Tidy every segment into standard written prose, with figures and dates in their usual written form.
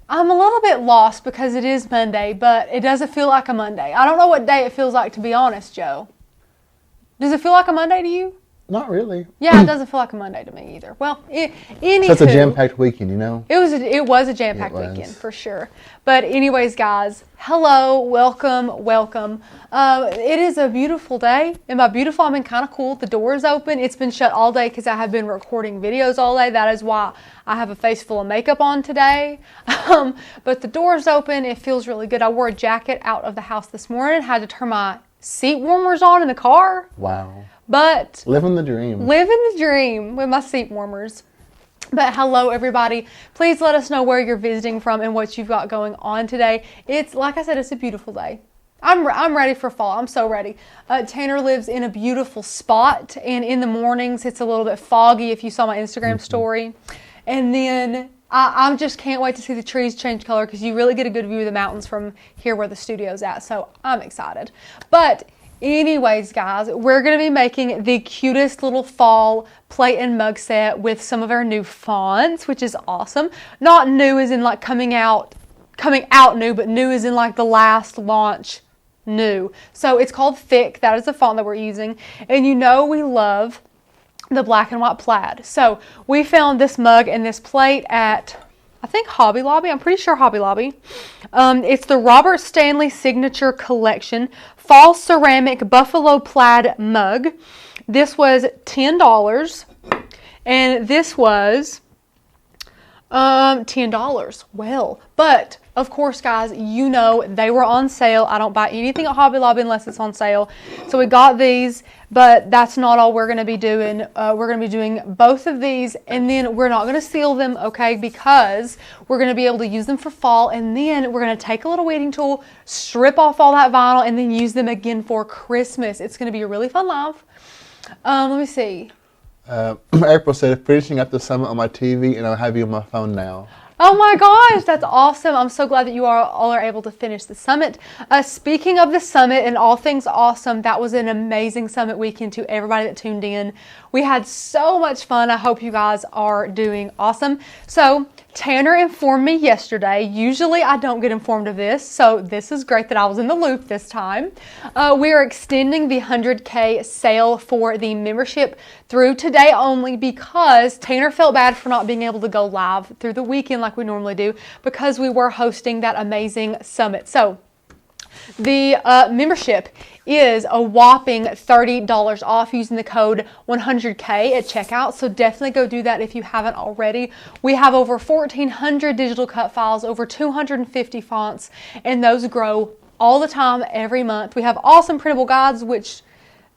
I'm a little bit lost because it is Monday, but it doesn't feel like a Monday. I don't know what day it feels like, to be honest, Joe. Does it feel like a Monday to you? Not really. Yeah, it doesn't feel like a Monday to me either. Well, anywho. So it's a jam-packed weekend, you know? It was a jam-packed weekend, for sure. But anyways, guys, hello, welcome. It is a beautiful day. And by beautiful, I mean kind of cool. The door is open. It's been shut all day because I have been recording videos all day. That is why I have a face full of makeup on today. But the door is open. It feels really good. I wore a jacket out of the house this morning. Had to turn my seat warmers on in the car. Wow. But living the dream with my seat warmers. But hello, everybody. Please let us know where you're visiting from and what you've got going on today. It's, like I said, it's a beautiful day. I'm ready for fall. I'm so ready. Tanner lives in a beautiful spot, and in the mornings it's a little bit foggy if you saw my Instagram story. And then I just can't wait to see the trees change color because you really get a good view of the mountains from here where the studio's at. So I'm excited. But anyways, guys, we're going to be making the cutest little fall plate and mug set with some of our new fonts, which is awesome. Not new as in like coming out new, but new as in like the last launch new. So it's called Thick. That is the font that we're using. And you know we love the black and white plaid. So we found this mug and this plate at, I think, Hobby Lobby. I'm pretty sure Hobby Lobby. It's the Robert Stanley Signature Collection Fall Ceramic Buffalo Plaid Mug. This was $10, and this was $10. Well, but of course, guys, you know they were on sale. I don't buy anything at Hobby Lobby unless it's on sale. So we got these, but that's not all we're going to be doing. We're going to be doing both of these, and then we're not going to seal them, okay, because we're going to be able to use them for fall, and then we're going to take a little weeding tool, strip off all that vinyl, and then use them again for Christmas. It's going to be a really fun live. Let me see. April said, finishing up the summit on my TV, and I'll have you on my phone now. Oh my gosh, that's awesome. I'm so glad that you all are able to finish the summit. Speaking of the summit and all things awesome, that was an amazing summit weekend to everybody that tuned in. We had so much fun. I hope you guys are doing awesome. So Tanner informed me yesterday. Usually I don't get informed of this, so this is great that I was in the loop this time. We are extending the 100K sale for the membership through today only because Tanner felt bad for not being able to go live through the weekend like we normally do because we were hosting that amazing summit. So the membership is a whopping $30 off using the code 100K at checkout. So definitely go do that if you haven't already. We have over 1,400 digital cut files, over 250 fonts, and those grow all the time, every month. We have awesome printable guides, which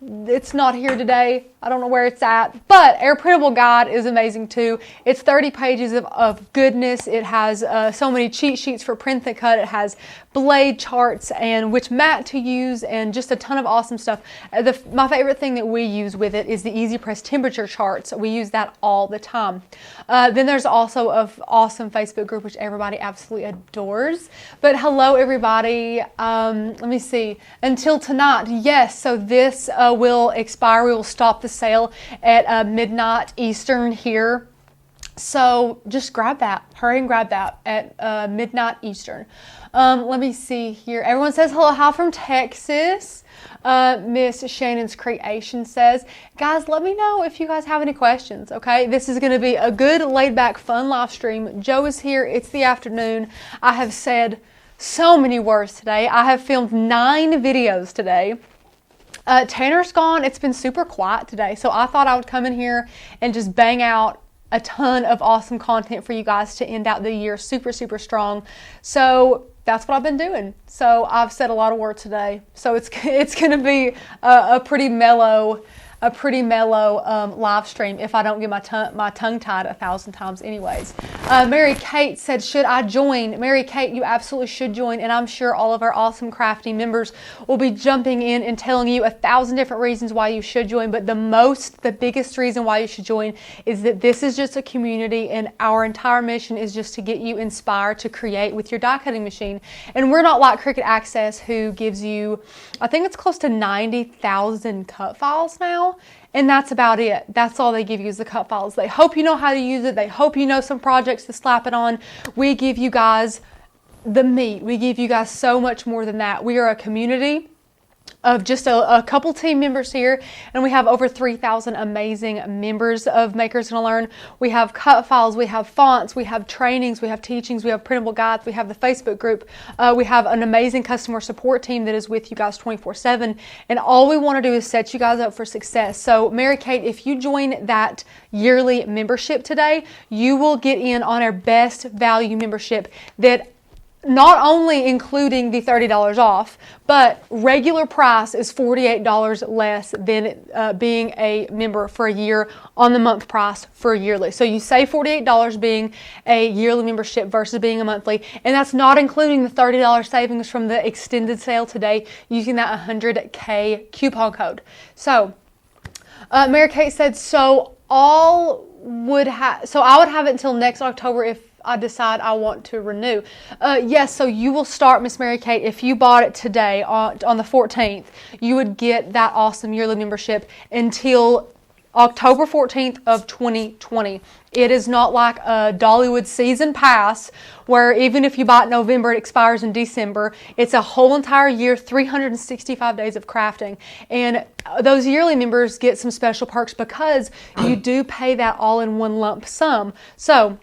it's not here today. I don't know where it's at, but our printable guide is amazing too. It's 30 pages of goodness. It has so many cheat sheets for print and cut. It has blade charts and which mat to use and just a ton of awesome stuff. My favorite thing that we use with it is the Easy Press temperature charts. We use that all the time. Then there's also an awesome Facebook group which everybody absolutely adores. But hello everybody. Let me see. Until tonight, yes. So this will expire. We will stop the sale at midnight Eastern here. So just grab that. Hurry and grab that at midnight Eastern. Let me see here. Everyone says hello. Hi from Texas. Miss Shannon's Creation says, guys, let me know if you guys have any questions, okay? This is going to be a good laid-back, fun live stream. Joe is here. It's the afternoon. I have said so many words today. I have filmed 9 videos today. Tanner's gone. It's been super quiet today, so I thought I would come in here and just bang out a ton of awesome content for you guys to end out the year super, super strong. So that's what I've been doing. So I've said a lot of words today. So it's going to be a pretty mellow live stream if I don't get my tongue tied 1,000 times anyways. Mary Kate said, should I join? Mary Kate, you absolutely should join, and I'm sure all of our awesome crafty members will be jumping in and telling you 1,000 different reasons why you should join, but the biggest reason why you should join is that this is just a community, and our entire mission is just to get you inspired to create with your die cutting machine. And we're not like Cricut Access, who gives you, I think it's close to 90,000 cut files now. file, and that's about it. That's all they give you is the cut files. They hope you know how to use it. They hope you know some projects to slap it on. We give you guys the meat. We give you guys so much more than that. We are a community of just a couple team members here, and we have over 3,000 amazing members of Makers Gonna Learn. We have cut files, we have fonts, we have trainings, we have teachings, we have printable guides, we have the Facebook group, we have an amazing customer support team that is with you guys 24/7, and all we want to do is set you guys up for success. So Mary Kate, if you join that yearly membership today, you will get in on our best value membership that not only including the $30 off, but regular price is $48 less than being a member for a year on the month price for a yearly. So you save $48 being a yearly membership versus being a monthly, and that's not including the $30 savings from the extended sale today using that 100K coupon code. So Mary Kate said, so I would have it until next October if I decide I want to renew. Yes, so you will start, Miss Mary Kate, if you bought it today on the 14th, you would get that awesome yearly membership until October 14th of 2020. It is not like a Dollywood season pass where even if you buy it in November, it expires in December. It's a whole entire year, 365 days of crafting. And those yearly members get some special perks because you do pay that all in one lump sum. So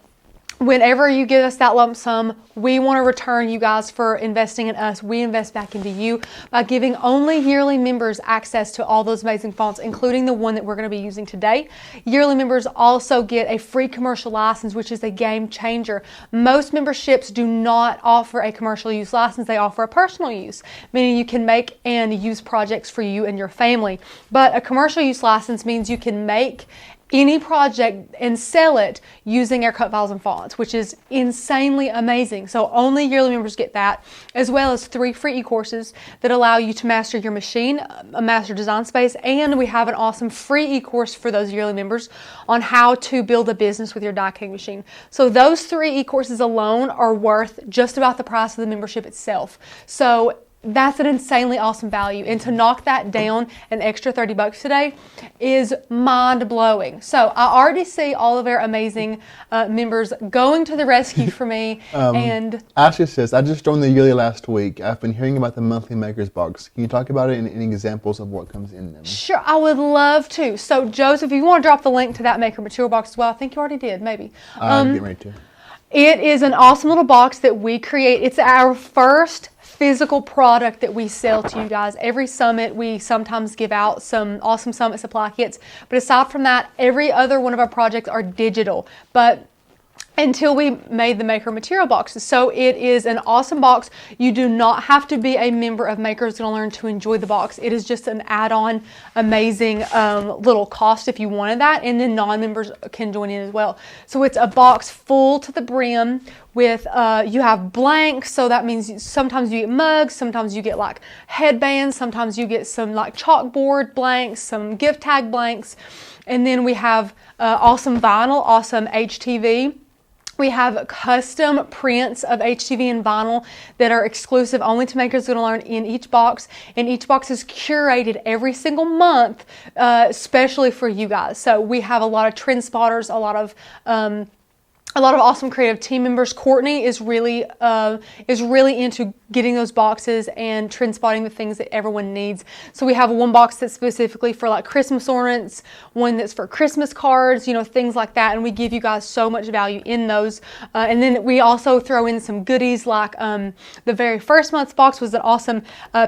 whenever you give us that lump sum, we want to return you guys for investing in us. We invest back into you by giving only yearly members access to all those amazing fonts, including the one that we're going to be using today. Yearly members also get a free commercial license, which is a game changer. Most memberships do not offer a commercial use license. They offer a personal use, meaning you can make and use projects for you and your family. But a commercial use license means you can make any project and sell it using our cut files and fonts, which is insanely amazing. So only yearly members get that, as well as 3 free e-courses that allow you to master your machine, a master design space, and we have an awesome free e-course for those yearly members on how to build a business with your die cutting machine. So those 3 e-courses alone are worth just about the price of the membership itself. So that's an insanely awesome value, and to knock that down an extra $30 today is mind-blowing. So I already see all of our amazing members going to the rescue for me. And Ashley says, I just joined the yearly last week. I've been hearing about the monthly Makers box. Can you talk about it and any examples of what comes in them? Sure, I would love to. So Joseph, if you want to drop the link to that Maker material box as well, I think you already did, maybe. I'm getting ready to. It is an awesome little box that we create. It's our first physical product that we sell to you guys. Every summit, we sometimes give out some awesome summit supply kits. But aside from that, every other one of our projects are digital. But until we made the Maker material boxes. So it is an awesome box. You do not have to be a member of Makers Gonna Learn to enjoy the box. It is just an add-on, amazing little cost if you wanted that, and then non-members can join in as well. So it's a box full to the brim with, you have blanks, so that means sometimes you get mugs, sometimes you get like headbands, sometimes you get some like chalkboard blanks, some gift tag blanks, and then we have awesome vinyl, awesome HTV. We have custom prints of HTV and vinyl that are exclusive only to Makers Gonna Learn in each box. And each box is curated every single month, especially for you guys. So we have a lot of trend spotters, a lot of awesome creative team members. Courtney is really into getting those boxes and trend spotting the things that everyone needs. So we have one box that's specifically for like Christmas ornaments, one that's for Christmas cards, you know, things like that. And we give you guys so much value in those. And then we also throw in some goodies like the very first month's box was an awesome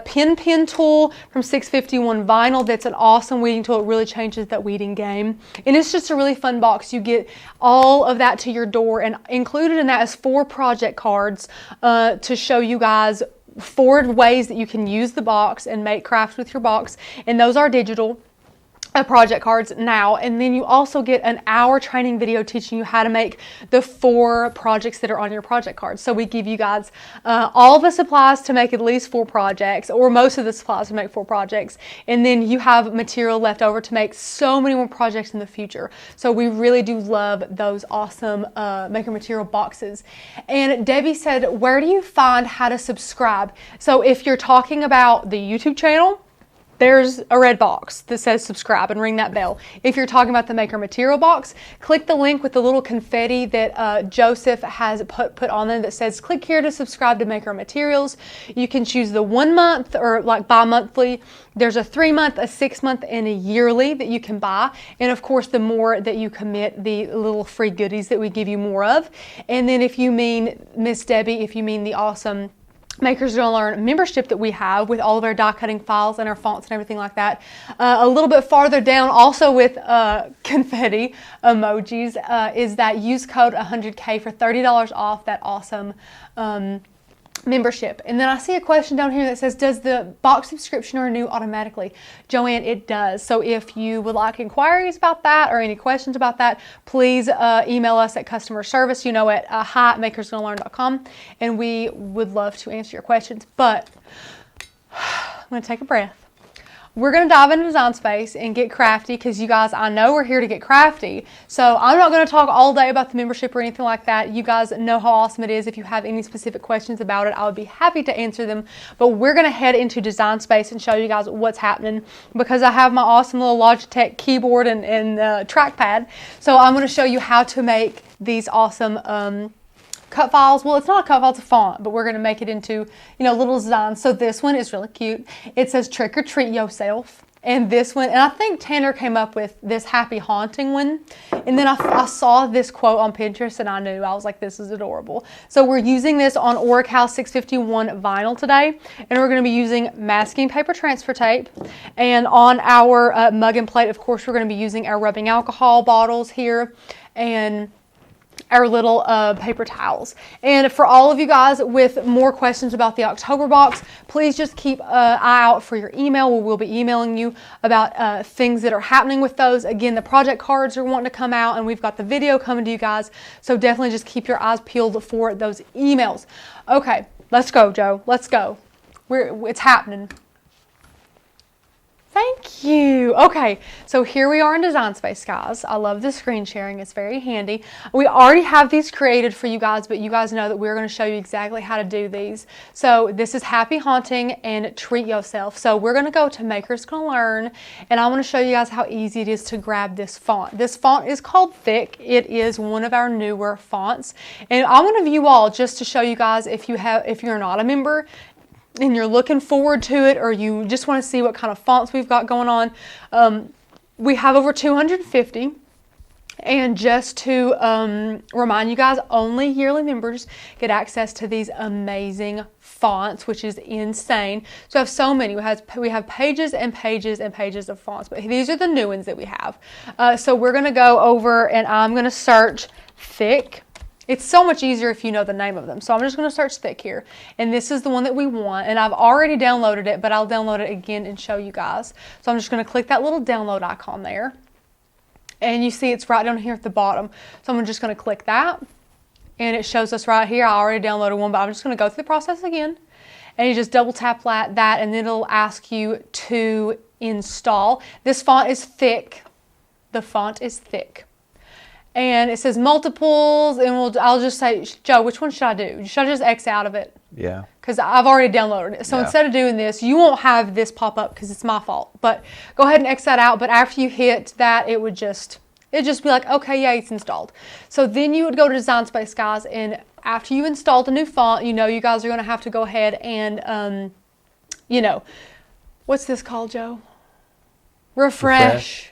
pen tool from 651 Vinyl. That's an awesome weeding tool. It really changes that weeding game. And it's just a really fun box. You get all of that to your door, and included in that is 4 project cards to show you guys 4 ways that you can use the box and make crafts with your box, and those are digital project cards now. And then you also get an hour training video teaching you how to make the 4 projects that are on your project cards. So we give you guys all the supplies to make at least 4 projects, or most of the supplies to make 4 projects, and then you have material left over to make so many more projects in the future. So we really do love those awesome Maker material boxes. And Debbie said, where do you find how to subscribe? So if you're talking about the YouTube channel, there's a red box that says subscribe and ring that bell. If you're talking about the Maker Material box, click the link with the little confetti that Joseph has put on there that says click here to subscribe to Maker Materials. You can choose the 1 month or like bi-monthly. There's a 3-month, a 6-month, and a yearly that you can buy. And of course, the more that you commit, the little free goodies that we give you more of. And then if you mean, Miss Debbie, if you mean the awesome Makers Gonna Learn membership that we have with all of our die cutting files and our fonts and everything like that. A little bit farther down, also with confetti emojis, is that use code 100K for $30 off that awesome membership. And then I see a question down here that says, does the box subscription renew automatically? Joanne, it does. So if you would like inquiries about that or any questions about that, please email us at customer service, at hi@makersgonnalearn.com, and we would love to answer your questions. But I'm going to take a breath. We're going to dive into Design Space and get crafty because you guys, I know we're here to get crafty. So I'm not going to talk all day about the membership or anything like that. You guys know how awesome it is. If you have any specific questions about it, I would be happy to answer them. But we're going to head into Design Space and show you guys what's happening because I have my awesome little Logitech keyboard and trackpad. So I'm going to show you how to make these awesome cut files. Well, it's not a cut file, it's a font, but we're going to make it into, little designs. So this one is really cute. It says trick or treat yourself. And this one, and I think Tanner came up with this happy haunting one. And then I saw this quote on Pinterest and I was like, this is adorable. So we're using this on Oracal 651 vinyl today. And we're going to be using masking paper transfer tape. And on our mug and plate, of course, we're going to be using our rubbing alcohol bottles here. And our little paper towels. And for all of you guys with more questions about the October box, please just keep an eye out for your email. We'll be emailing you about things that are happening with those. Again, the project cards are wanting to come out and we've got the video coming to you guys. So definitely just keep your eyes peeled for those emails. Okay, let's go, Joe. Let's go. It's happening. Thank you. Okay, so here we are in Design Space, guys. I love the screen sharing. It's very handy. We already have these created for you guys, but you guys know that we're going to show you exactly how to do these. So this is Happy Haunting and Treat Yourself. So we're going to go to Makers Gonna Learn, and I want to show you guys how easy it is to grab this font. This font is called Thick. It is one of our newer fonts, and I want to view all just to show you guys if you're not a member, and you're looking forward to it, or you just want to see what kind of fonts we've got going on. We have over 250. And just to remind you guys, only yearly members get access to these amazing fonts, which is insane. So we have so many. We have pages and pages and pages of fonts, but these are the new ones that we have. So we're going to go over and I'm going to search Thick. It's so much easier if you know the name of them. So I'm just going to search Thick here. And this is the one that we want. And I've already downloaded it, but I'll download it again and show you guys. So I'm just going to click that little download icon there. And you see it's right down here at the bottom. So I'm just going to click that. And it shows us right here. I already downloaded one, but I'm just going to go through the process again. And you just double tap that and then it'll ask you to install. This font is thick. The font is thick. And it says multiples, and I'll just say, Joe, which one should I do? Should I just X out of it? Yeah. Because I've already downloaded it. So instead of doing this, you won't have this pop up because it's my fault. But go ahead and X that out. But after you hit that, it'd just be like, okay, yeah, it's installed. So then you would go to Design Space, guys, and after you installed a new font, you guys are going to have to go ahead and, what's this called, Joe? Refresh.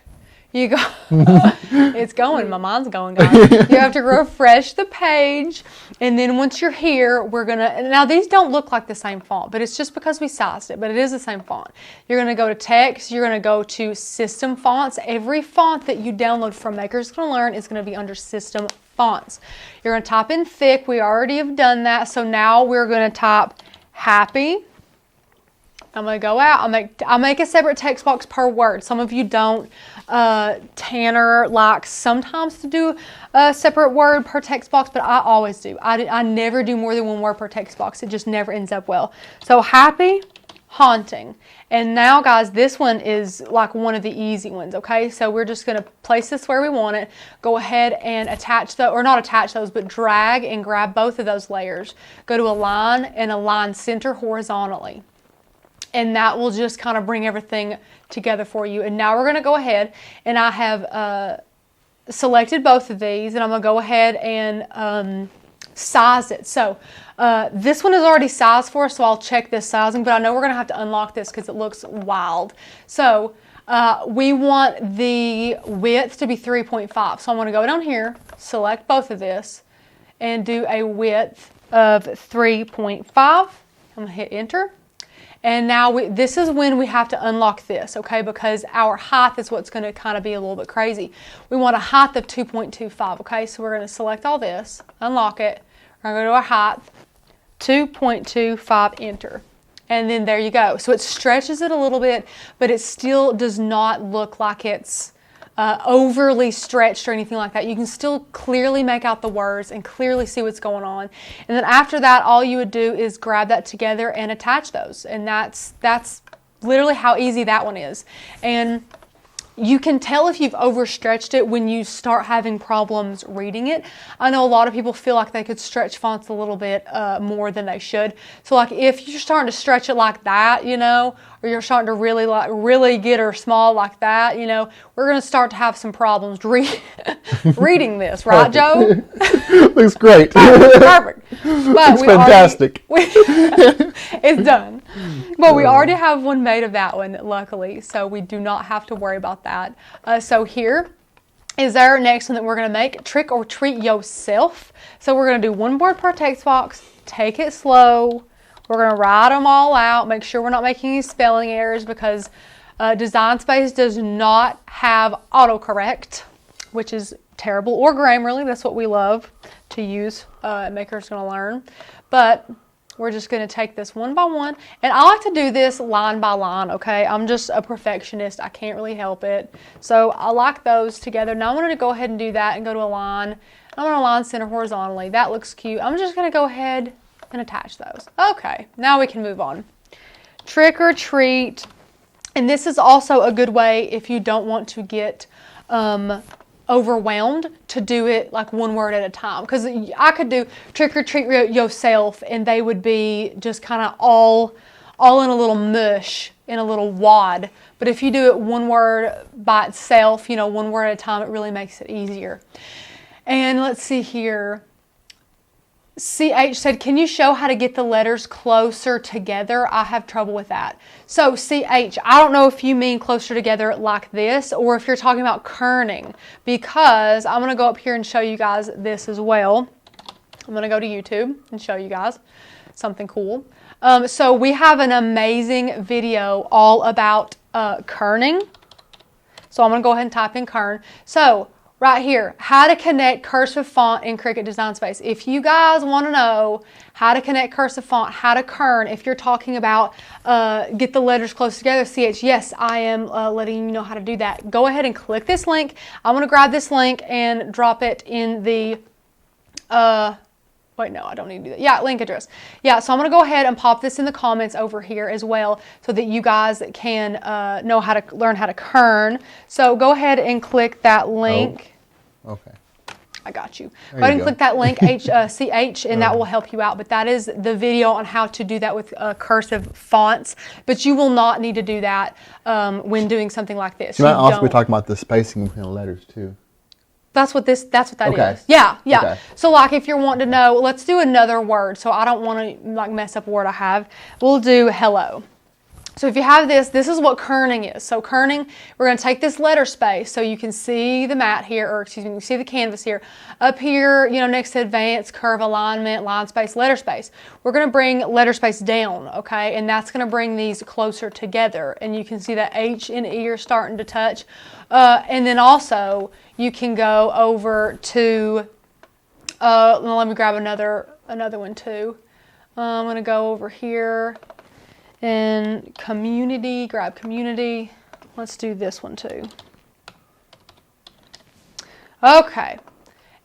You go, it's going, my mind's going, guys. You have to refresh the page, and then once you're here, now these don't look like the same font, but it's just because we sized it, but it is the same font. You're going to go to text, you're going to go to system fonts. Every font that you download from Makers Gonna Learn is going to be under system fonts. You're going to type in Thick. We already have done that, so now we're going to type Happy. I'm going to go out. I'll make a separate text box per word. Some of you don't. Tanner likes sometimes to do a separate word per text box, but I always do. I never do more than one word per text box. It just never ends up well. So Happy, Haunting. And now, guys, this one is like one of the easy ones, okay? So we're just going to place this where we want it. Go ahead and not attach those, but drag and grab both of those layers. Go to Align and align center horizontally. And that will just kind of bring everything together for you. And now we're going to go ahead, and I have selected both of these, and I'm going to go ahead and size it. So this one is already sized for us, so I'll check this sizing, but I know we're going to have to unlock this because it looks wild. So we want the width to be 3.5. So I'm going to go down here, select both of this, and do a width of 3.5. I'm going to hit enter. And now this is when we have to unlock this, okay? Because our height is what's going to kind of be a little bit crazy. We want a height of 2.25, okay? So we're going to select all this, unlock it. We're going to go to our height, 2.25, enter. And then there you go. So it stretches it a little bit, but it still does not look like it's overly stretched or anything like that. You can still clearly make out the words and clearly see what's going on. And then after that, all you would do is grab that together and attach those. And that's literally how easy that one is. And you can tell if you've overstretched it when you start having problems reading it. I know a lot of people feel like they could stretch fonts a little bit more than they should. So like if you're starting to stretch it like that, you know, or you're starting to really get her small like that, you know, we're going to start to have some problems reading this, right, Joe? Looks great. Perfect. But it's fantastic. It's done. But we already have one made of that one, luckily, so we do not have to worry about that. So here is our next one that we're going to make, Trick or Treat Yourself. So we're going to do one word per text box, take it slow. We're going to write them all out, make sure we're not making any spelling errors because Design Space does not have autocorrect, which is terrible, or Grammarly. That's what we love to use. Maker's going to learn. But we're just going to take this one by one. And I like to do this line by line, okay? I'm just a perfectionist. I can't really help it. So I like those together. Now I'm going to go ahead and do that and go to a line. I'm going to line center horizontally. That looks cute. I'm just going to go ahead and attach those. Okay, now we can move on. Trick or treat. And this is also a good way if you don't want to get overwhelmed to do it like one word at a time, because I could do trick or treat yourself and they would be just kind of all in a little mush, in a little wad. But if you do it one word by itself, you know, one word at a time, it really makes it easier. And let's see here. CH said, can you show how to get the letters closer together? I have trouble with that. So CH, I don't know if you mean closer together like this or if you're talking about kerning, because I'm going to go up here and show you guys this as well. I'm going to go to YouTube and show you guys something cool. So we have an amazing video all about kerning. So I'm going to go ahead and type in kern. So right here, how to connect cursive font in Cricut Design Space. If you guys want to know how to connect cursive font, how to kern, if you're talking about get the letters close together, CH, yes, I am letting you know how to do that. Go ahead and click this link. I'm going to grab this link and drop it in the, wait, no, I don't need to do that. Yeah, link address. Yeah, so I'm going to go ahead and pop this in the comments over here as well so that you guys can know how to learn how to kern. So go ahead and click that link. Oh, okay. I got you. Go ahead and click that link, CH, and that will help you out. But that is the video on how to do that with cursive fonts. But you will not need to do that when doing something like this. You might also be talking about the spacing between the letters too. That's what that is. Yeah. Okay. So like if you're wanting to know, let's do another word. So I don't want to like mess up a word I have. We'll do hello. So if you have this is what kerning is. So kerning, we're going to take this letter space so you can see the mat here, or excuse me, you can see the canvas here. Up here, you know, next to advanced, curve alignment, line space, letter space. We're going to bring letter space down, okay? And that's going to bring these closer together. And you can see that H and E are starting to touch. And then also, you can go over to, let me grab another one too. I'm going to go over here. And community, grab community. Let's do this one too. Okay.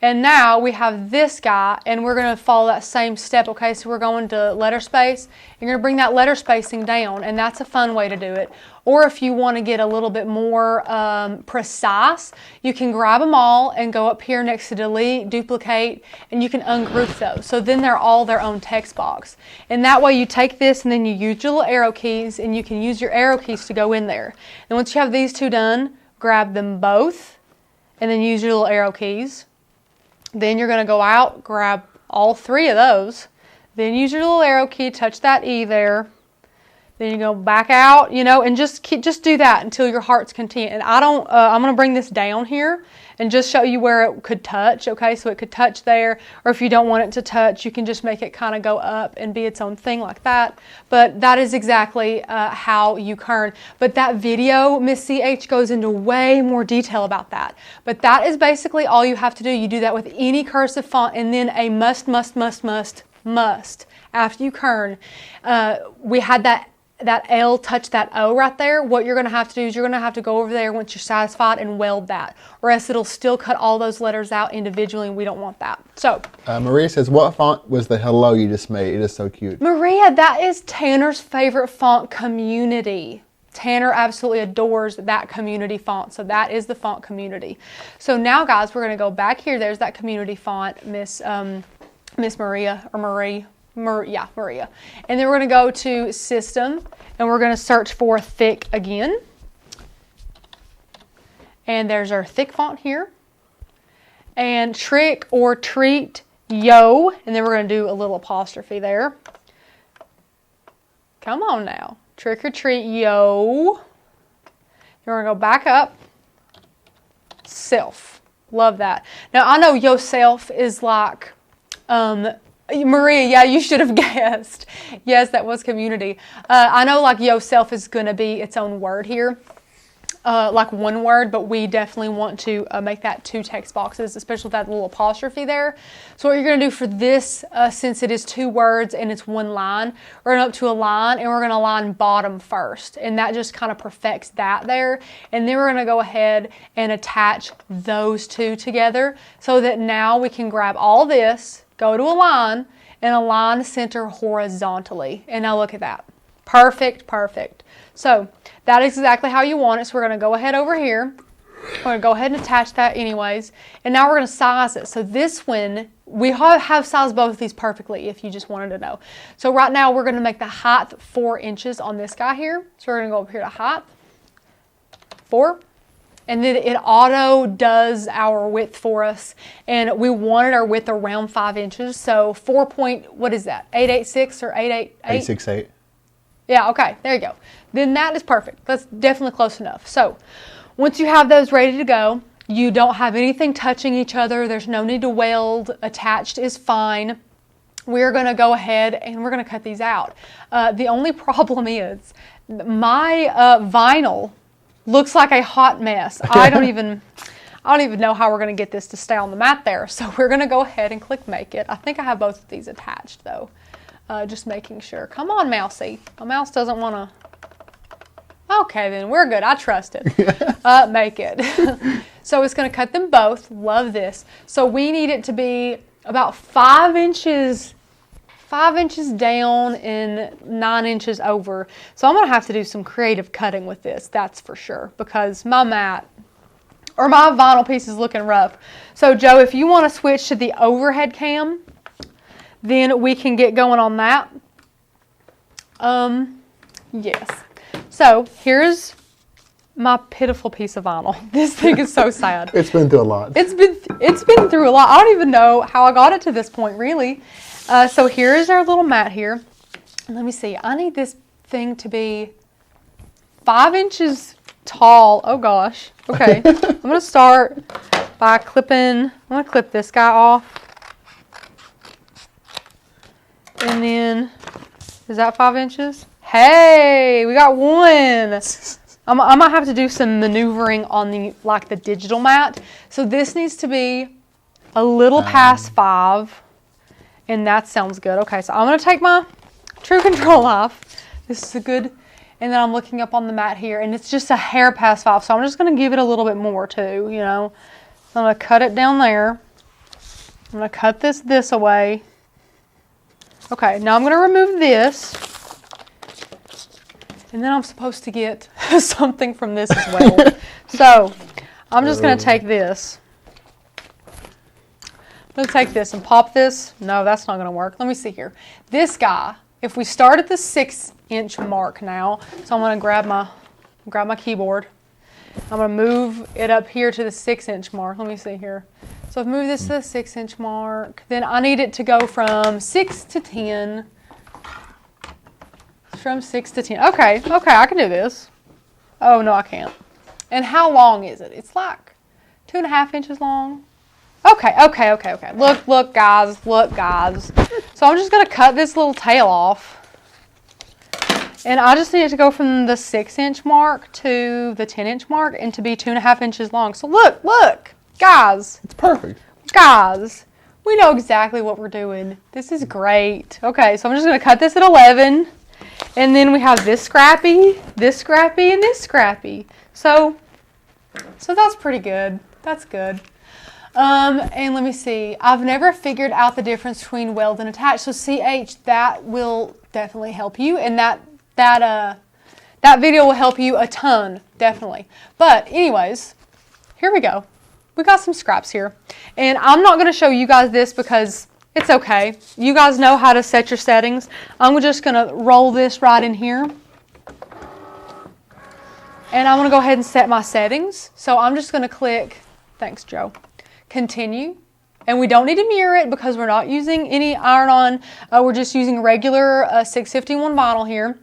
And now we have this guy, and we're going to follow that same step, okay? So we're going to letter space. You're going to bring that letter spacing down, and that's a fun way to do it. Or if you want to get a little bit more precise, you can grab them all and go up here next to delete, duplicate, and you can ungroup those. So then they're all their own text box. And that way you take this and then you use your little arrow keys, and you can use your arrow keys to go in there. And once you have these two done, grab them both, and then use your little arrow keys. Then you're going to go out, grab all three of those. Then use your little arrow key, touch that E there. Then you go back out, you know, and just do that until your heart's content. And I'm going to bring this down here and just show you where it could touch, okay? So it could touch there, or if you don't want it to touch, you can just make it kind of go up and be its own thing like that. But that is exactly how you kern. But that video, Miss CH goes into way more detail about that. But that is basically all you have to do. You do that with any cursive font, and then a must after you kern. We had that L touch that O right there. What you're going to have to do is you're going to have to go over there once you're satisfied and weld that, or else it'll still cut all those letters out individually, and we don't want that. So Maria says, what font was the hello you just made? It is so cute. Maria, that is Tanner's favorite font, Community. Tanner absolutely adores that Community font, so that is the font Community. So now, guys, we're going to go back here. There's that Community font, Miss Maria, or Marie. Maria. And then we're going to go to System, and we're going to search for Thick again. And there's our thick font here. And Trick or Treat Yo, and then we're going to do a little apostrophe there. Come on now. Trick or Treat Yo. Then we're going to go back up. Self. Love that. Now, I know yourself is like... Maria, yeah, you should have guessed. Yes, that was Community. I know like yourself is going to be its own word here, like one word, but we definitely want to make that two text boxes, especially with that little apostrophe there. So what you're going to do for this, since it is two words and it's one line, we're going to up to a line, and we're going to line bottom first, and that just kind of perfects that there. And then we're going to go ahead and attach those two together so that now we can grab all this, go to a line, and align center horizontally. And now look at that. Perfect, perfect. So that is exactly how you want it. So we're going to go ahead over here. We're going to go ahead and attach that anyways. And now we're going to size it. So this one, we have sized both of these perfectly if you just wanted to know. So right now we're going to make the height 4 inches on this guy here. So we're going to go up here to height 4. And then it auto does our width for us. And we wanted our width around 5 inches. So 4 point, what is that? 886 or 888? 868. Yeah, okay, there you go. Then that is perfect. That's definitely close enough. So once you have those ready to go, you don't have anything touching each other. There's no need to weld. Attached is fine. We're going to go ahead and we're going to cut these out. The only problem is my vinyl looks like a hot mess. I don't even know how we're going to get this to stay on the mat there. So we're going to go ahead and click Make It. I think I have both of these attached though. Just making sure. Come on, Mousy. My mouse doesn't want to. Okay, then we're good. I trust it. Make It. So it's going to cut them both. Love this. So we need it to be about 5 inches down and 9 inches over. So I'm going to have to do some creative cutting with this, that's for sure, because my mat or my vinyl piece is looking rough. So Joe, if you want to switch to the overhead cam, then we can get going on that. Yes. So here's my pitiful piece of vinyl. This thing is so sad. It's been through a lot. It's been through a lot. I don't even know how I got it to this point, really. So here's our little mat here. Let me see. I need this thing to be 5 inches tall. Oh gosh. Okay. I'm going to start by clipping. I'm going to clip this guy off. And then, is that 5 inches? Hey, we got one. I might have to do some maneuvering on the digital mat. So this needs to be a little past 5. And that sounds good. Okay, so I'm going to take my True Control off. This is a good, and then I'm looking up on the mat here, and it's just a hair past 5. So I'm just going to give it a little bit more too, you know. So I'm going to cut it down there. I'm going to cut this away. Okay, now I'm going to remove this. And then I'm supposed to get something from this as well. So, I'm just going to take this. I'm going to take this and pop this. No, that's not going to work. Let me see here. This guy, if we start at the 6-inch mark now, so I'm going to grab my keyboard. I'm going to move it up here to the 6-inch mark. Let me see here. So I've moved this to the 6-inch mark. Then I need it to go from 6 to 10. From 6 to 10. Okay, I can do this. Oh, no, I can't. And how long is it? It's like 2.5 inches long. Okay. Look, guys. So I'm just going to cut this little tail off. And I just need it to go from the 6-inch mark to the 10-inch mark and to be 2.5 inches long. So look, guys. It's perfect. Guys, we know exactly what we're doing. This is great. Okay, so I'm just going to cut this at 11. And then we have this scrappy, and this scrappy. So that's pretty good. That's good. And let me see. I've never figured out the difference between weld and attach. So CH, that will definitely help you. And that video will help you a ton, definitely. But anyways, here we go. We got some scraps here. And I'm not going to show you guys this because it's okay. You guys know how to set your settings. I'm just going to roll this right in here. And I'm going to go ahead and set my settings. So I'm just going to click, thanks Joe, continue. And we don't need to mirror it because we're not using any iron-on. We're just using regular 651 vinyl here.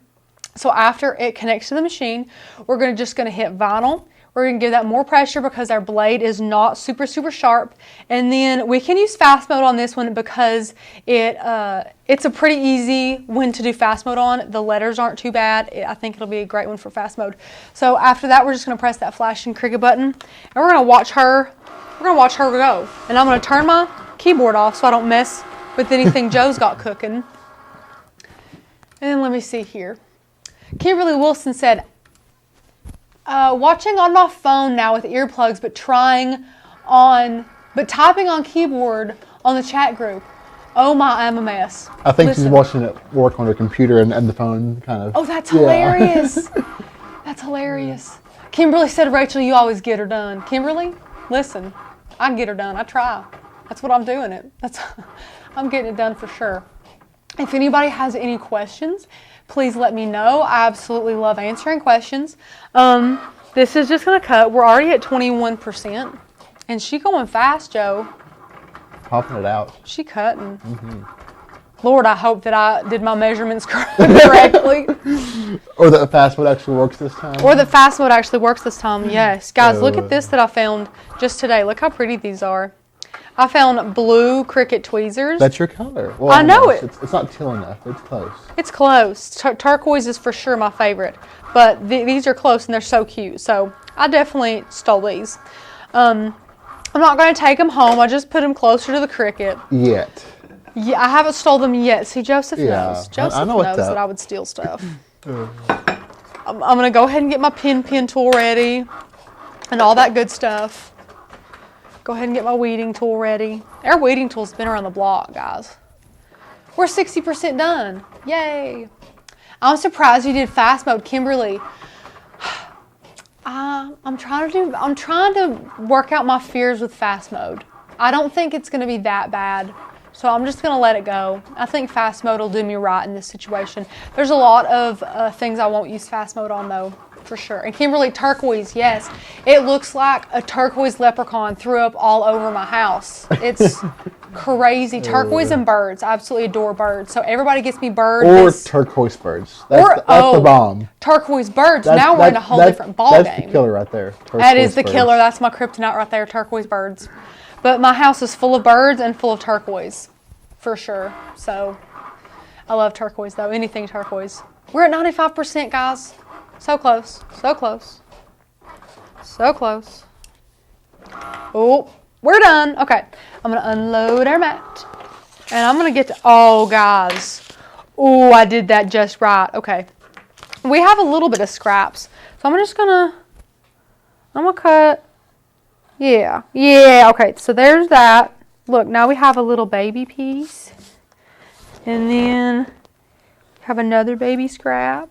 So after it connects to the machine, we're just going to hit vinyl. We're going to give that more pressure because our blade is not super sharp. And then we can use fast mode on this one because it's a pretty easy one to do fast mode on. The letters aren't too bad. I think it'll be a great one for fast mode. So after that, we're just going to press that flashing Cricut button. And we're going to watch her go. And I'm going to turn my keyboard off so I don't mess with anything Joe's got cooking. And then let me see here. Kimberly Wilson said, watching on my phone now with earplugs, but typing on keyboard on the chat group. Oh my, I'm a mess. I think she's watching it work on her computer and the phone kind of. Oh, that's hilarious. That's hilarious. Kimberly said, Rachel, you always get her done. Kimberly, listen, I get her done. I try. That's what I'm doing it. I'm getting it done for sure. If anybody has any questions, please let me know. I absolutely love answering questions. This is just going to cut. We're already at 21%. And she going fast, Joe. Popping it out. She cutting. Mm-hmm. Lord, I hope that I did my measurements correctly. Or that the fast mode actually works this time. Yes. Guys, look at this that I found just today. Look how pretty these are. I found blue Cricut tweezers. That's your color. Well, I know it. It's not teal enough. It's close. It's close. Turquoise is for sure my favorite. But these are close and they're so cute. So I definitely stole these. I'm not going to take them home. I just put them closer to the Cricut. Yet. Yeah, I haven't stole them yet. See, Joseph knows. Joseph knows that I would steal stuff. I'm going to go ahead and get my pen tool ready and all that good stuff. Go ahead and get my weeding tool ready. Our weeding tool's been around the block, guys. We're 60% done. Yay. I'm surprised you did fast mode, Kimberly. I'm trying to work out my fears with fast mode. I don't think it's going to be that bad. So I'm just going to let it go. I think fast mode will do me right in this situation. There's a lot of things I won't use fast mode on though, for sure. And Kimberly, turquoise, yes. It looks like a turquoise leprechaun threw up all over my house. It's crazy. Turquoise and birds. I absolutely adore birds. So everybody gets me birds. Or turquoise birds. That's the bomb. Turquoise birds. Now we're in a whole different ball game. That's the killer right there. That is the killer. That's my kryptonite right there, turquoise birds. But my house is full of birds and full of turquoise, for sure. So I love turquoise, though. Anything turquoise. We're at 95%, guys. So close. So close. So close. Oh, we're done. Okay. I'm going to unload our mat. And I'm going to get to... Oh, guys. Oh, I did that just right. Okay. We have a little bit of scraps. So I'm just going to... I'm going to cut... Yeah, okay, so there's that. look, now we have a little baby piece. And then have another baby scrap.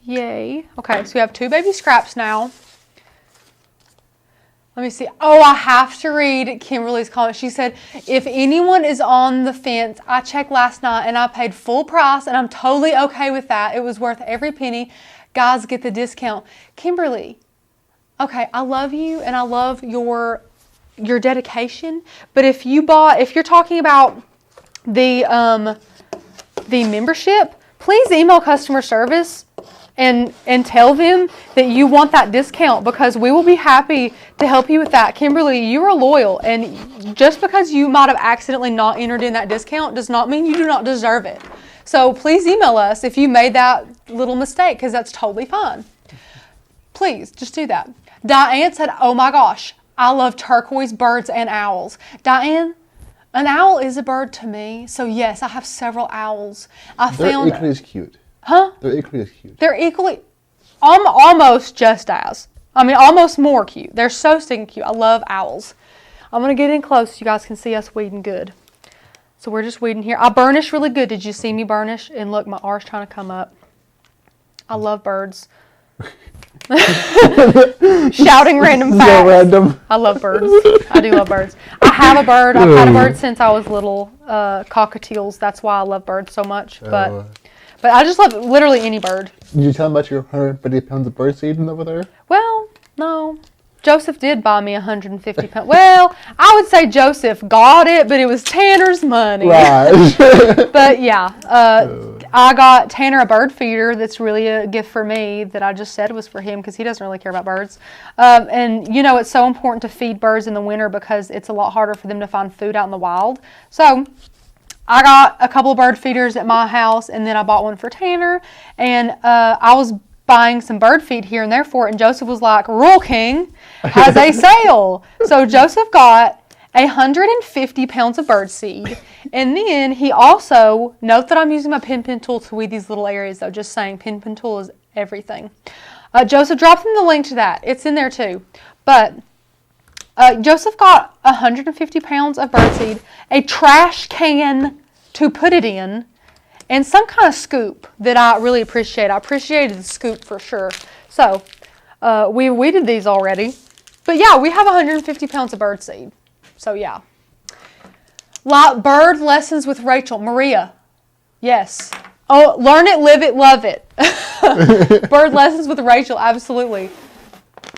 Yay. Okay, so we have 2 baby scraps now. Let me see. Oh, I have to read Kimberly's comment. She said, if anyone is on the fence, I checked last night and I paid full price and I'm totally okay with that. It was worth every penny. Guys, get the discount. Kimberly, okay, I love you and I love your dedication. But if you're talking about the membership, please email customer service and tell them that you want that discount, because we will be happy to help you with that. Kimberly, you are loyal, and just because you might have accidentally not entered in that discount does not mean you do not deserve it. So please email us if you made that little mistake, because that's totally fine. Please, just do that. Diane said, oh my gosh, I love turquoise birds and owls. Diane, an owl is a bird to me, so yes, I have several owls. They're equally as cute. Huh? They're equally as cute. They're equally, almost just as. I mean, almost more cute. They're so stinking cute. I love owls. I'm going to get in close so you guys can see us weeding good. So we're just weeding here. I burnish really good. Did you see me burnish? And look, my R's trying to come up. I love birds. Shouting random facts. So random. I love birds. I do love birds. I have a bird. I've had a bird since I was little. Cockatiels. That's why I love birds so much. But I just love literally any bird. Did you tell him about your 150 pounds of bird seed over there? Well, no. Joseph did buy me 150 pounds. Well, I would say Joseph got it, but it was Tanner's money. Right. But yeah, I got Tanner a bird feeder that's really a gift for me that I just said was for him because he doesn't really care about birds. And you know, it's so important to feed birds in the winter because it's a lot harder for them to find food out in the wild. So I got a couple of bird feeders at my house, and then I bought one for Tanner, and I was buying some bird feed here and there for it, and Joseph was like, Rural King has a sale. So Joseph got 150 pounds of bird seed, and then he also, note that I'm using my pen tool to weed these little areas though, just saying, pen tool is everything. Joseph dropped in the link to that. It's in there too. But Joseph got 150 pounds of birdseed, a trash can to put it in, and some kind of scoop that I really appreciate. I appreciated the scoop for sure. So we weeded these already. But yeah, we have 150 pounds of birdseed. So yeah. Bird lessons with Rachel. Maria. Yes. Oh, learn it, live it, love it. Bird lessons with Rachel. Absolutely.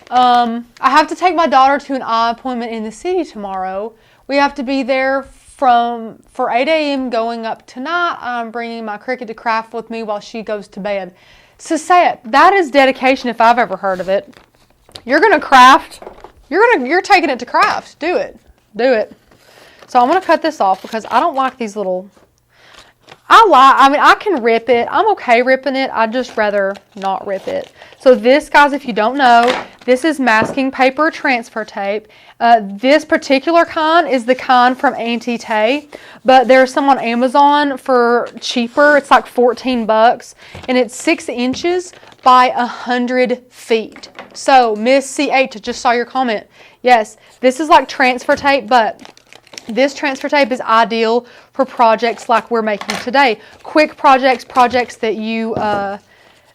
I have to take my daughter to an eye appointment in the city tomorrow. We have to be there for 8 a.m. going up tonight. I'm bringing my Cricut to craft with me while she goes to bed. So say it. That is dedication if I've ever heard of it. You're going to craft. You're taking it to craft. Do it. Do it. So I'm going to cut this off because I don't like these little... I mean, I can rip it. I'm okay ripping it. I'd just rather not rip it. So this, guys, if you don't know, this is masking paper transfer tape. This particular kind is the kind from Auntie Tay, but there's some on Amazon for cheaper. It's like $14, and it's 6 inches by 100 feet. So Miss C8 just saw your comment. Yes, this is like transfer tape, but this transfer tape is ideal for projects like we're making today. Quick projects that you're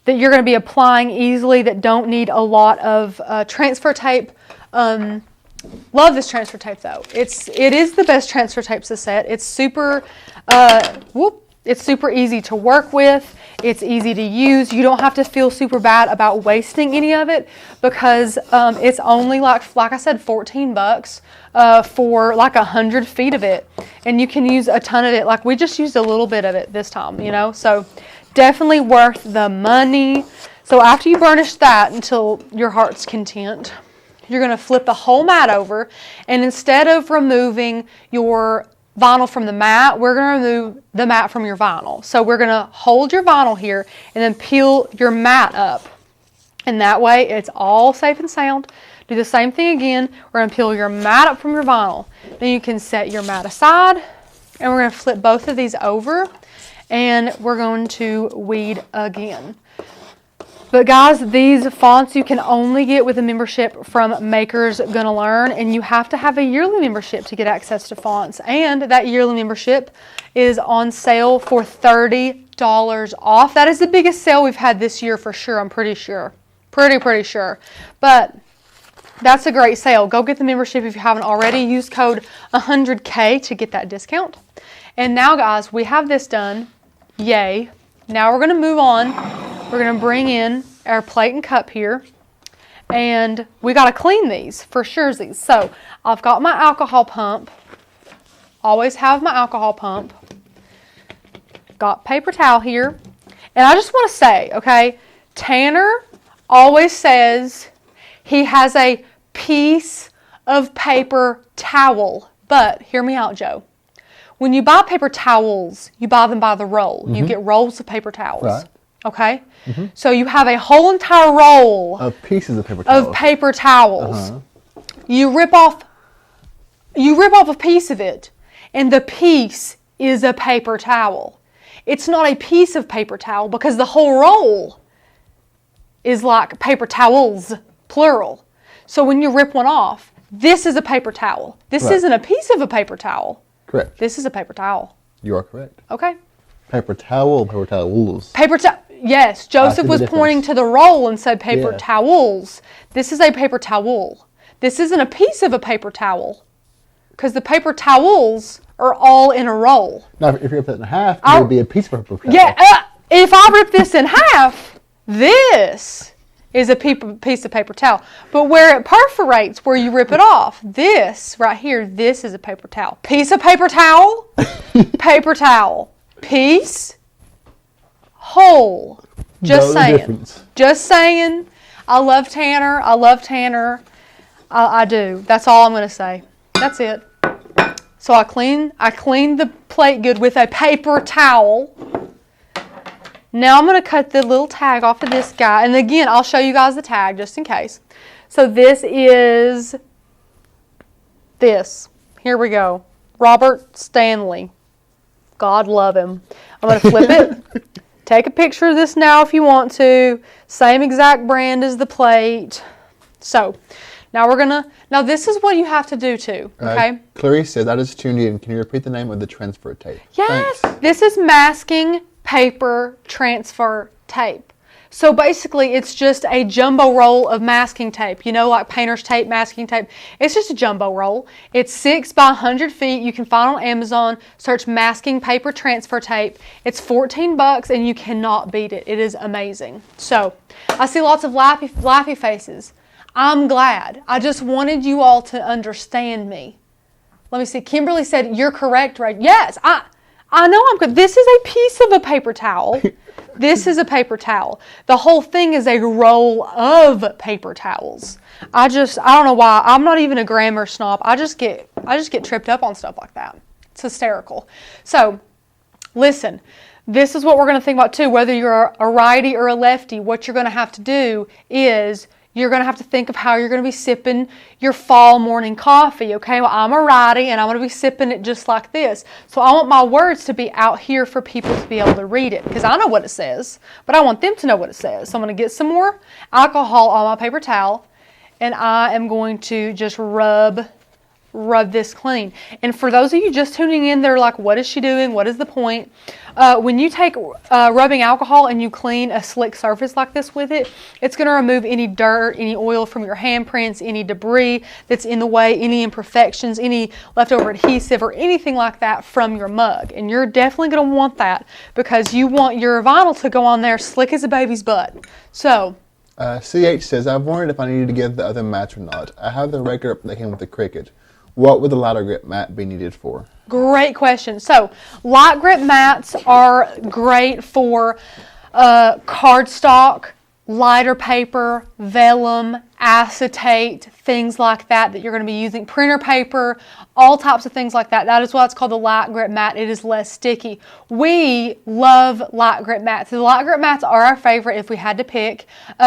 going to be applying easily, that don't need a lot of transfer tape. Love this transfer tape though. It is the best transfer tape set. It's super it's super easy to work with. It's easy to use. You don't have to feel super bad about wasting any of it because it's only like I said, $14 for like 100 feet of it, and you can use a ton of it. Like we just used a little bit of it this time, you know. So definitely worth the money. So after you burnish that until your heart's content, you're going to flip the whole mat over, and instead of removing your vinyl from the mat, we're going to remove the mat from your vinyl. So we're going to hold your vinyl here and then peel your mat up. And that way it's all safe and sound. Do the same thing again. We're going to peel your mat up from your vinyl. Then you can set your mat aside, and we're going to flip both of these over, and we're going to weed again. But guys, these fonts you can only get with a membership from Makers Gonna Learn, and you have to have a yearly membership to get access to fonts. And that yearly membership is on sale for $30 off. That is the biggest sale we've had this year for sure, I'm pretty sure. Pretty sure. But that's a great sale. Go get the membership if you haven't already. Use code 100K to get that discount. And now, guys, we have this done. Yay. Now we're going to move on. We're going to bring in our plate and cup here. And we got to clean these for sure. So I've got my alcohol pump. Always have my alcohol pump. Got paper towel here. And I just want to say, okay, Tanner always says he has a piece of paper towel. But hear me out, Joe. When you buy paper towels, you buy them by the roll. You get rolls of paper towels. Right. Okay? So you have a whole entire roll of pieces of paper towels. You rip off a piece of it, and the piece is a paper towel. It's not a piece of paper towel because the whole roll is like paper towels, plural. So when you rip one off, this is a paper towel. This isn't a piece of a paper towel. Correct. This is a paper towel. You are correct. Okay. Paper towel, paper towels. Yes, Joseph was pointing to the roll and said paper towels. This is a paper towel. This isn't a piece of a paper towel because the paper towels are all in a roll. Now, if you rip it in half, it would be a piece of paper towel. Yeah, if I rip this in half, this is a piece of paper towel. But where it perforates, where you rip it off, this right here, this is a paper towel. Piece of paper towel, paper towel. Piece, whole. Just saying. Just saying. I love Tanner. I do. That's all I'm going to say. That's it. So I cleaned the plate good with a paper towel. Now I'm going to cut the little tag off of this guy. And again, I'll show you guys the tag just in case. So this is this. Here we go. Robert Stanley. God love him. I'm going to flip it. Take a picture of this now if you want to. Same exact brand as the plate. So now now this is what you have to do too. Okay. Clarice says, that is tuned in. Can you repeat the name of the transfer tape? Yes. Thanks. This is masking paper transfer tape. So basically it's just a jumbo roll of masking tape. You know, like painter's tape, masking tape. It's just a jumbo roll. It's 6 by 100 feet. You can find on Amazon. Search masking paper transfer tape. It's $14 and you cannot beat it. It is amazing. So I see lots of laughy faces. I'm glad. I just wanted you all to understand me. Let me see. Kimberly said, you're correct, right? Yes, I know I'm good. This is a piece of a paper towel. This is a paper towel. The whole thing is a roll of paper towels. I don't know why. I'm not even a grammar snob. I just get tripped up on stuff like that. It's hysterical. So, listen. This is what we're going to think about too. Whether you're a righty or a lefty, what you're going to have to do is you're going to have to think of how you're going to be sipping your fall morning coffee, okay? Well, I'm a righty, and I'm going to be sipping it just like this. So I want my words to be out here for people to be able to read it, because I know what it says, but I want them to know what it says. So I'm going to get some more alcohol on my paper towel, and I am going to just rub this clean. And for those of you just tuning in, they're like, what is she doing? What is the point? When you take rubbing alcohol and you clean a slick surface like this with it, it's going to remove any dirt, any oil from your handprints, any debris that's in the way, any imperfections, any leftover adhesive or anything like that from your mug. And you're definitely going to want that because you want your vinyl to go on there slick as a baby's butt. So CH says, I've wondered if I needed to get the other mats or not. I have the regular that came with the Cricut. What would the lighter grip mat be needed for? Great question. So, light grip mats are great for cardstock, lighter paper, vellum, acetate, things like that you're going to be using. Printer paper, all types of things like that. That is why it's called the light grip mat. It is less sticky. We love light grip mats. The light grip mats are our favorite if we had to pick.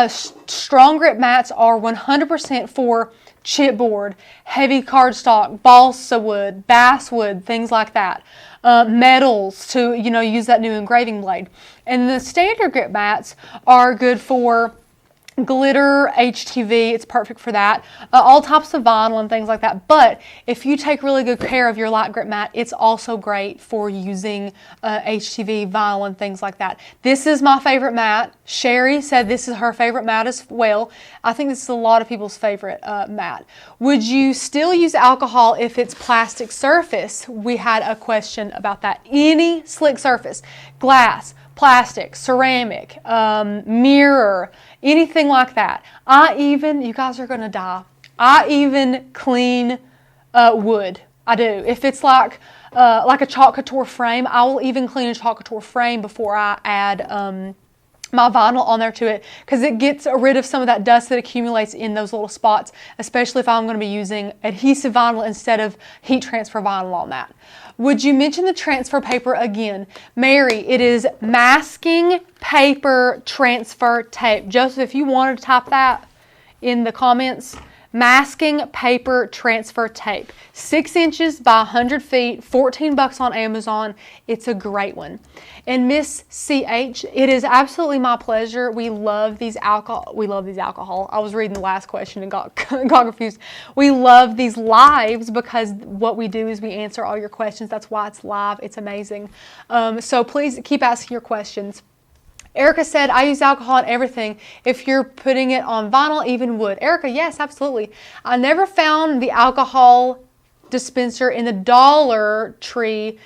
Strong grip mats are 100% for chipboard, heavy cardstock, balsa wood, basswood, things like that. Metals to, use that new engraving blade. And the standard grip mats are good for glitter, HTV, it's perfect for that. All types of vinyl and things like that. But if you take really good care of your light grip mat, it's also great for using HTV, vinyl, and things like that. This is my favorite mat. Sherry said this is her favorite mat as well. I think this is a lot of people's favorite mat. Would you still use alcohol if it's plastic surface? We had a question about that. Any slick surface, glass, plastic, ceramic, mirror, anything like that. You guys are going to die. I even clean wood. I do. If it's like a chalk couture frame, I will even clean a chalk couture frame before I add my vinyl on there to it, because it gets rid of some of that dust that accumulates in those little spots, especially if I'm going to be using adhesive vinyl instead of heat transfer vinyl on that. Would you mention the transfer paper again? Mary, it is masking paper transfer tape. Joseph, if you wanted to type that in the comments, masking paper transfer tape. 6 inches by 100 feet, $14 on Amazon. It's a great one. And Miss CH, it is absolutely my pleasure. We love these alcohol. I was reading the last question and got confused. We love these lives because what we do is we answer all your questions. That's why it's live. It's amazing. So please keep asking your questions. Erica said, I use alcohol in everything. If you're putting it on vinyl, even wood. Erica, yes, absolutely. I never found the alcohol dispenser in the Dollar Tree.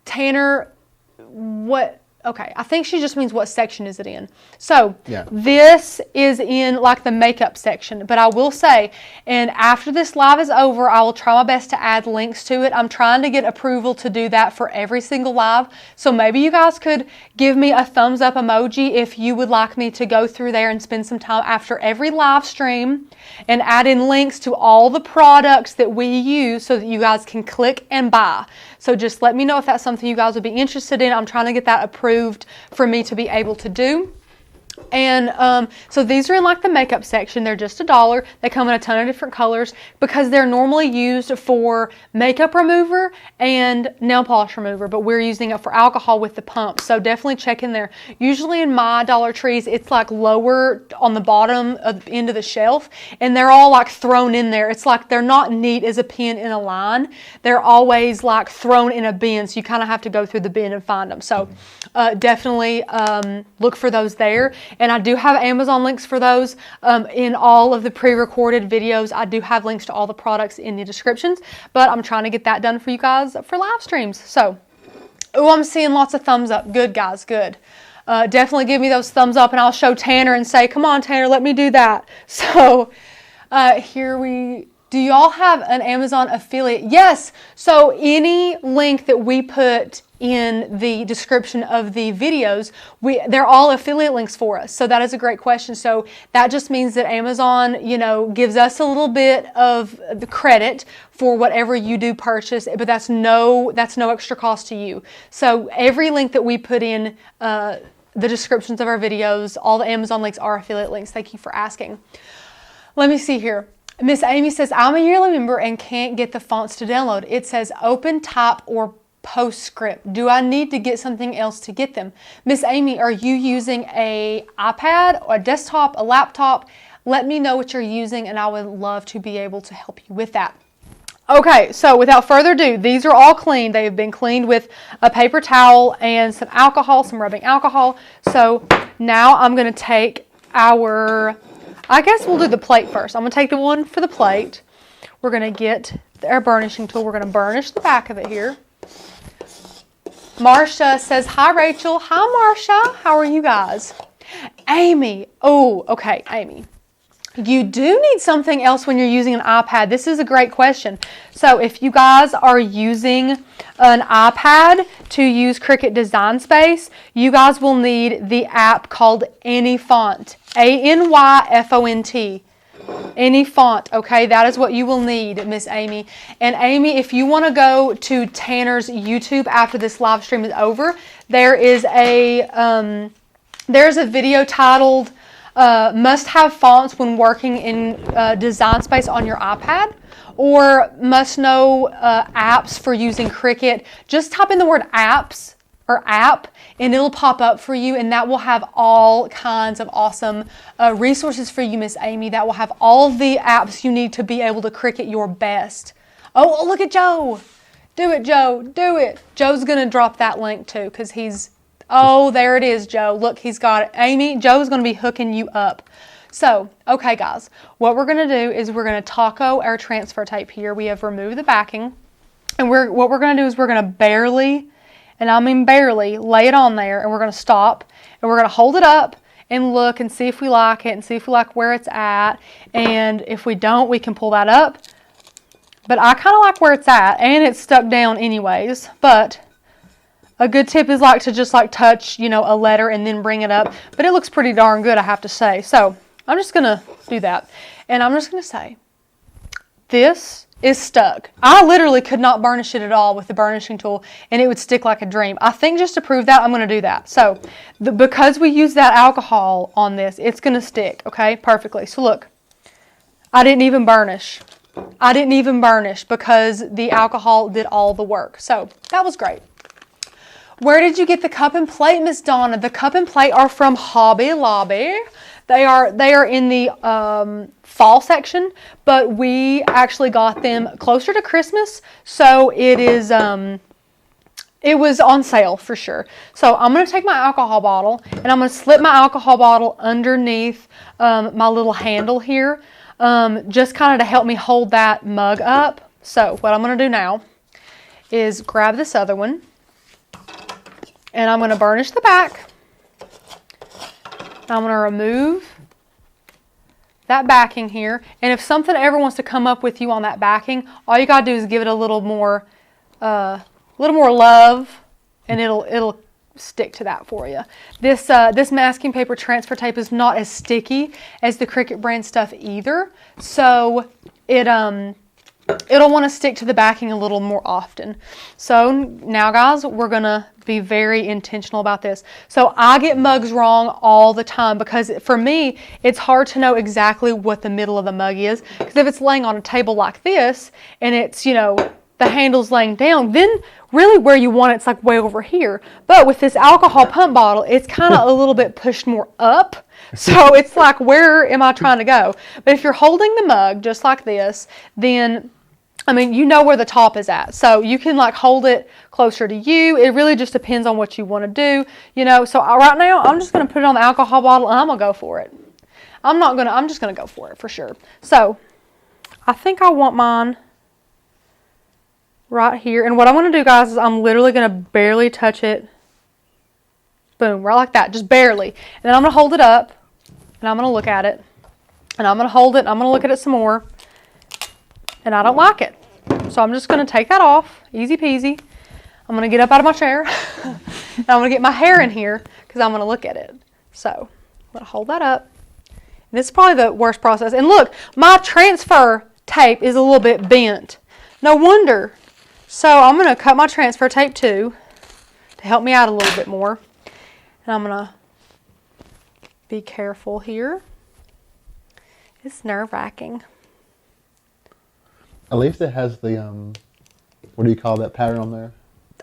Tanner, what? Okay, I think she just means what section is it in. So This is in like the makeup section, but I will say, and after this live is over, I will try my best to add links to it. I'm trying to get approval to do that for every single live. So maybe you guys could give me a thumbs up emoji if you would like me to go through there and spend some time after every live stream and add in links to all the products that we use so that you guys can click and buy. So just let me know if that's something you guys would be interested in. I'm trying to get that approved for me to be able to do. And so these are in like the makeup section. They're just $1. They come in a ton of different colors because they're normally used for makeup remover and nail polish remover, but we're using it for alcohol with the pump. So definitely check in there. Usually in my Dollar Trees, it's like lower on the bottom of the end of the shelf, and they're all like thrown in there. It's like they're not neat as a pin in a line. They're always like thrown in a bin, so you kind of have to go through the bin and find them. So definitely look for those there. And I do have Amazon links for those in all of the pre-recorded videos. I do have links to all the products in the descriptions, but I'm trying to get that done for you guys for live streams. So, I'm seeing lots of thumbs up. Good, guys, good. Definitely give me those thumbs up, and I'll show Tanner and say, come on, Tanner, let me do that. So, do y'all have an Amazon affiliate? Yes. So any link that we put in the description of the videos, they're all affiliate links for us. So that is a great question. So that just means that Amazon, gives us a little bit of the credit for whatever you do purchase, but that's no extra cost to you. So every link that we put in the descriptions of our videos, all the Amazon links are affiliate links. Thank you for asking. Let me see here. Miss Amy says, I'm a yearly member and can't get the fonts to download. It says open type or PostScript. Do I need to get something else to get them? Miss Amy, are you using a iPad or a desktop, a laptop? Let me know what you're using and I would love to be able to help you with that. Okay, so without further ado, these are all clean. They have been cleaned with a paper towel and some alcohol, some rubbing alcohol. So now I'm going to take I guess we'll do the plate first. I'm going to take the one for the plate. We're going to get our burnishing tool. We're going to burnish the back of it here. Marsha says, hi, Rachel. Hi, Marsha. How are you guys? Amy. Oh, okay, Amy. You do need something else when you're using an iPad. This is a great question. So if you guys are using an iPad to use Cricut Design Space, you guys will need the app called Anyfont. ANYFONT. Anyfont, okay? That is what you will need, Miss Amy. And Amy, if you want to go to Tanner's YouTube after this live stream is over, there's a video titled must-have fonts when working in Design Space on your iPad, or must-know apps for using Cricut. Just type in the word apps or app, and it'll pop up for you, and that will have all kinds of awesome resources for you, Miss Amy. That will have all the apps you need to be able to Cricut your best. Oh, look at Joe. Do it, Joe. Do it. Joe's going to drop that link too, because he's... Oh, there it is, Joe. Look, he's got it. Amy, Joe's going to be hooking you up. So, okay, guys. What we're going to do is we're going to taco our transfer tape here. We have removed the backing. And what we're going to do is we're going to barely, and I mean barely, lay it on there. And we're going to stop. And we're going to hold it up and look and see if we like it and see if we like where it's at. And if we don't, we can pull that up. But I kind of like where it's at. And it's stuck down anyways. But... a good tip is to just touch, a letter and then bring it up. But it looks pretty darn good, I have to say. So I'm just going to do that. And I'm just going to say, this is stuck. I literally could not burnish it at all with the burnishing tool, and it would stick like a dream. I think just to prove that, I'm going to do that. So because we use that alcohol on this, it's going to stick, okay, perfectly. So look, I didn't even burnish. I didn't even burnish because the alcohol did all the work. So that was great. Where did you get the cup and plate, Miss Donna? The cup and plate are from Hobby Lobby. They are in the fall section, but we actually got them closer to Christmas, so it was on sale for sure. So I'm going to take my alcohol bottle, and I'm going to slip my alcohol bottle underneath my little handle here, just kind of to help me hold that mug up. So what I'm going to do now is grab this other one. And I'm going to burnish the back. I'm going to remove that backing here. And if something ever wants to come up with you on that backing, all you got to do is give it a little more love, and it'll stick to that for you. This masking paper transfer tape is not as sticky as the Cricut brand stuff either. So it'll want to stick to the backing a little more often. So now, guys, we're going to be very intentional about this. So I get mugs wrong all the time because for me, it's hard to know exactly what the middle of the mug is. Because if it's laying on a table like this and it's, the handle's laying down, then really where you want it's way over here. But with this alcohol pump bottle, it's kind of a little bit pushed more up. So it's where am I trying to go? But if you're holding the mug just like this, then you know where the top is at. So you can hold it closer to you. It really just depends on what you want to do. So right now I'm just going to put it on the alcohol bottle and I'm going to go for it. I'm just going to go for it for sure. So I think I want mine right here. And what I'm going to do, guys, is I'm literally going to barely touch it. Boom, right like that, just barely. And then I'm going to hold it up and I'm going to look at it. And I'm going to hold it and I'm going to look at it some more. And I don't like it. So I'm just going to take that off. Easy peasy. I'm going to get up out of my chair. And I'm going to get my hair in here because I'm going to look at it. So I'm going to hold that up. And this is probably the worst process. And look, my transfer tape is a little bit bent. No wonder. So I'm going to cut my transfer tape too to help me out a little bit more. And I'm going to be careful here. It's nerve-wracking. At least it has the, what do you call that pattern on there?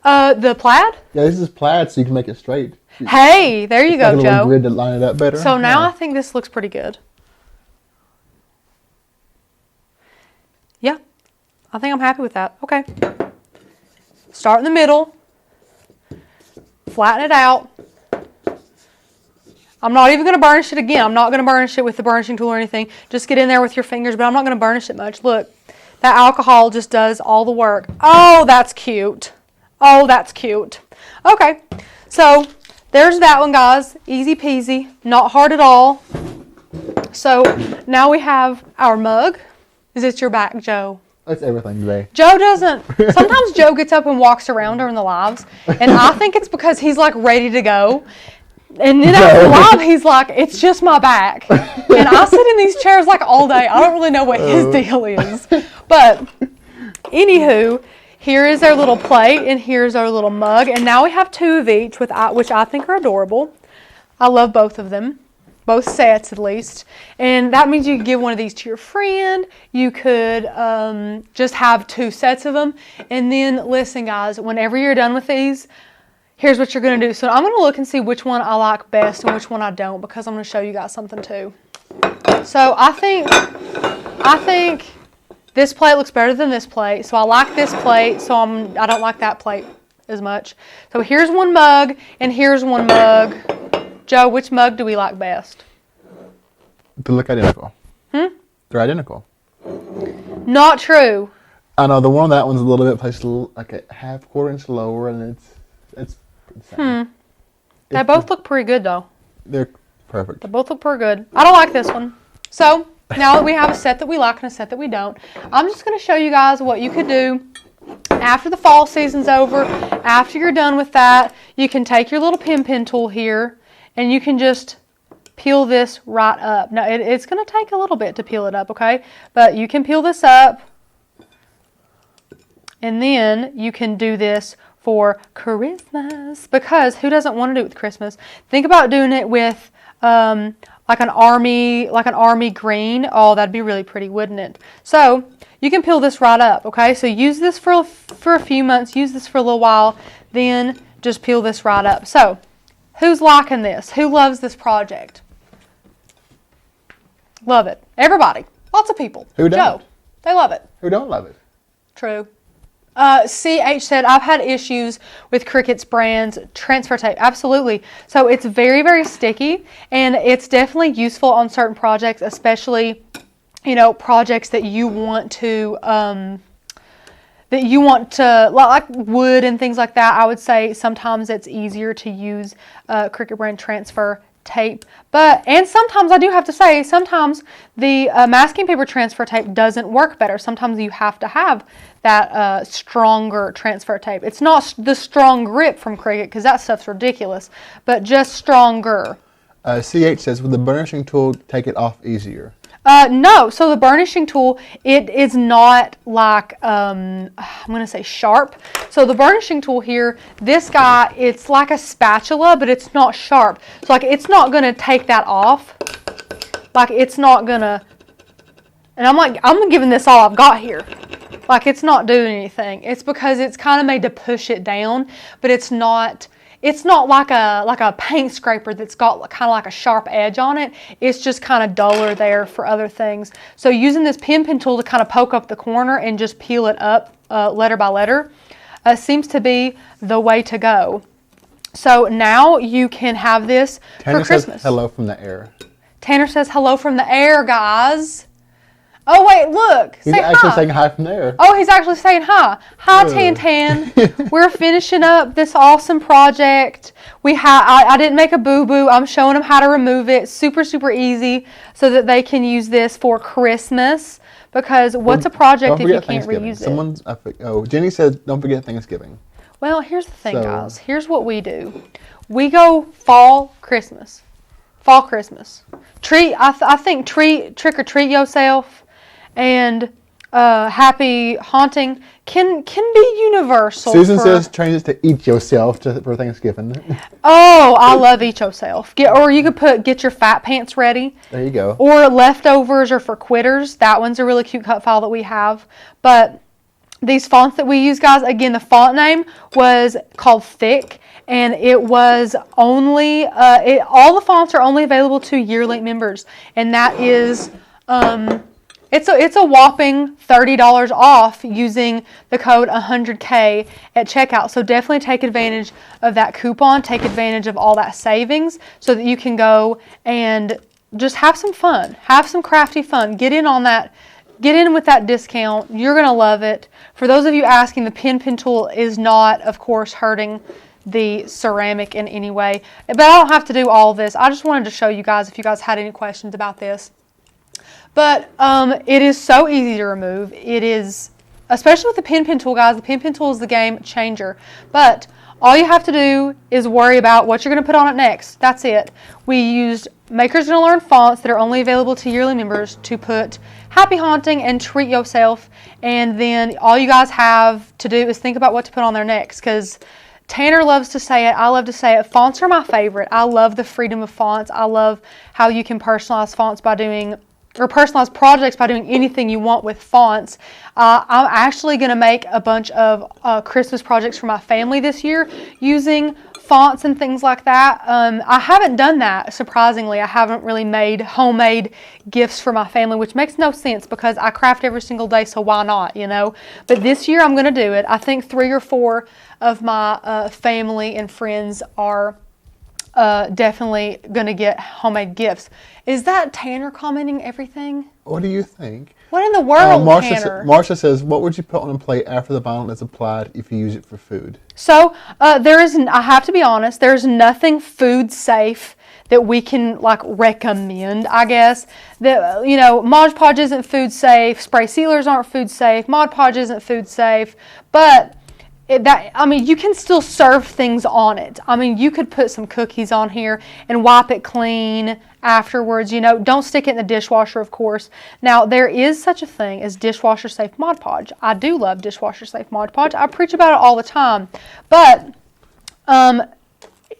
The plaid? Yeah, this is plaid, so you can make it straight. Hey, there you go, Joe. Joe. Grid to line it up better. So now I think this looks pretty good. Yeah, I think I'm happy with that. Okay. Start in the middle. Flatten it out. I'm not even going to burnish it again. I'm not going to burnish it with the burnishing tool or anything. Just get in there with your fingers, but I'm not going to burnish it much. Look, that alcohol just does all the work. Oh, that's cute. Oh, that's cute. Okay, so there's that one, guys. Easy peasy, not hard at all. So now we have our mug. Is it your back, Joe? That's everything today. Joe doesn't. Sometimes Joe gets up and walks around during the lives, and I think it's because he's ready to go. And then after the live, he's like, it's just my back. And I sit in these chairs all day. I don't really know what his deal is. But anywho, here is our little plate and here's our little mug. And now we have two of each, which I think are adorable. I love both of them. both sets at least. And that means you could give one of these to your friend. You could just have 2 sets of them. And then, listen, guys, whenever you're done with these, here's what you're going to do. So I'm going to look and see which one I like best and which one I don't, because I'm going to show you guys something too. So I think this plate looks better than this plate. So I like this plate, so I don't like that plate as much. So here's one mug and here's one mug. Joe, which mug do we like best? They look identical. They're identical. Not true. I know the one on that one's a little bit placed like a half quarter inch lower, and it's the same. They both look pretty good though. They're perfect. They both look pretty good. I don't like this one. So now that we have a set that we like and a set that we don't, I'm just going to show you guys what you could do after the fall season's over. After you're done with that, you can take your little pen tool here and you can just peel this right up. Now, it's going to take a little bit to peel it up, okay? But you can peel this up, and then you can do this for Christmas, because who doesn't want to do it with Christmas? Think about doing it with like an army green. Oh, that'd be really pretty, wouldn't it? So you can peel this right up, okay? So use this for a few months, use this for a little while, then just peel this right up. So who's liking this? Who loves this project? Love it. Everybody. Lots of people. Who don't? Joe, they love it. Who don't love it? True. CH said, I've had issues with Cricut's brand's transfer tape. Absolutely. So it's very, very sticky, and it's definitely useful on certain projects, especially, you know, projects that you want to, like wood and things like that. I would say sometimes it's easier to use Cricut brand transfer tape, and sometimes I do have to say, sometimes the masking paper transfer tape doesn't work better. Sometimes you have to have that stronger transfer tape. It's not the strong grip from Cricut, because that stuff's ridiculous, but just stronger. CH says, would the burnishing tool take it off easier? No, so the burnishing tool, it is not like, I'm going to say sharp. So the burnishing tool here, this guy, it's like a spatula, but it's not sharp. So like, it's not going to take that off. Like, it's not going to, and I'm giving this all I've got here. Like, it's not doing anything. It's because it's kind of made to push it down, but it's not like a paint scraper that's got kind of like a sharp edge on it. It's just kind of duller there for other things. So using this pen tool to kind of poke up the corner and just peel it up letter by letter seems to be the way to go. So now you can have this for Christmas. Says hello from the air. Tanner says hello from the air, guys. Oh, wait, look. He's actually saying hi from there. Oh, he's actually saying hi. Hi, Tan. We're finishing up this awesome project. I didn't make a boo-boo. I'm showing them how to remove it. Super, super easy, so that they can use this for Christmas. Because what's a project if you can't reuse it? Jenny says, don't forget Thanksgiving. Well, here's the thing, guys. Here's what we do. We go fall Christmas. Fall Christmas. I think trick or treat yourself. And happy haunting can be universal. Susan says change it to eat yourself for Thanksgiving. Oh, I love eat yourself. Or you could get your fat pants ready. There you go. Or leftovers, or for quitters. That one's a really cute cut file that we have. But these fonts that we use, guys, again, the font name was called Thick. And it was only, all the fonts are only available to yearly members. And that is, it's a whopping $30 off using the code 100K at checkout. So definitely take advantage of that coupon. Take advantage of all that savings so that you can go and just have some fun. Have some crafty fun. Get in on that. Get in with that discount. You're going to love it. For those of you asking, the pen tool is not, of course, hurting the ceramic in any way. But I don't have to do all this. I just wanted to show you guys if you guys had any questions about this. But it is so easy to remove. It is, especially with the pen tool, guys. The pen tool is the game changer. But all you have to do is worry about what you're going to put on it next. That's it. We used Maker's Gonna Learn fonts that are only available to yearly members to put Happy Haunting and Treat Yourself. And then all you guys have to do is think about what to put on there next. Because Tanner loves to say it. I love to say it. Fonts are my favorite. I love the freedom of fonts. I love how you can personalize fonts by doing, or personalize projects by doing anything you want with fonts. I'm actually going to make a bunch of Christmas projects for my family this year using fonts and things like that. I haven't done that, surprisingly. I haven't really made homemade gifts for my family, which makes no sense because I craft every single day, so why not, you know? But this year I'm going to do it. I think 3 or 4 of my family and friends are definitely going to get homemade gifts. Is that Tanner commenting everything? What do you think? What in the world, Tanner? Marcia says, what would you put on a plate after the vinyl is applied if you use it for food? So, I have to be honest, there's nothing food safe that we can like recommend, I guess. That, you know, Mod Podge isn't food safe, spray sealers aren't food safe, Mod Podge isn't food safe, but you can still serve things on it. I mean, you could put some cookies on here and wipe it clean afterwards. You know, don't stick it in the dishwasher, of course. Now, there is such a thing as dishwasher safe Mod Podge. I do love dishwasher safe Mod Podge. I preach about it all the time. But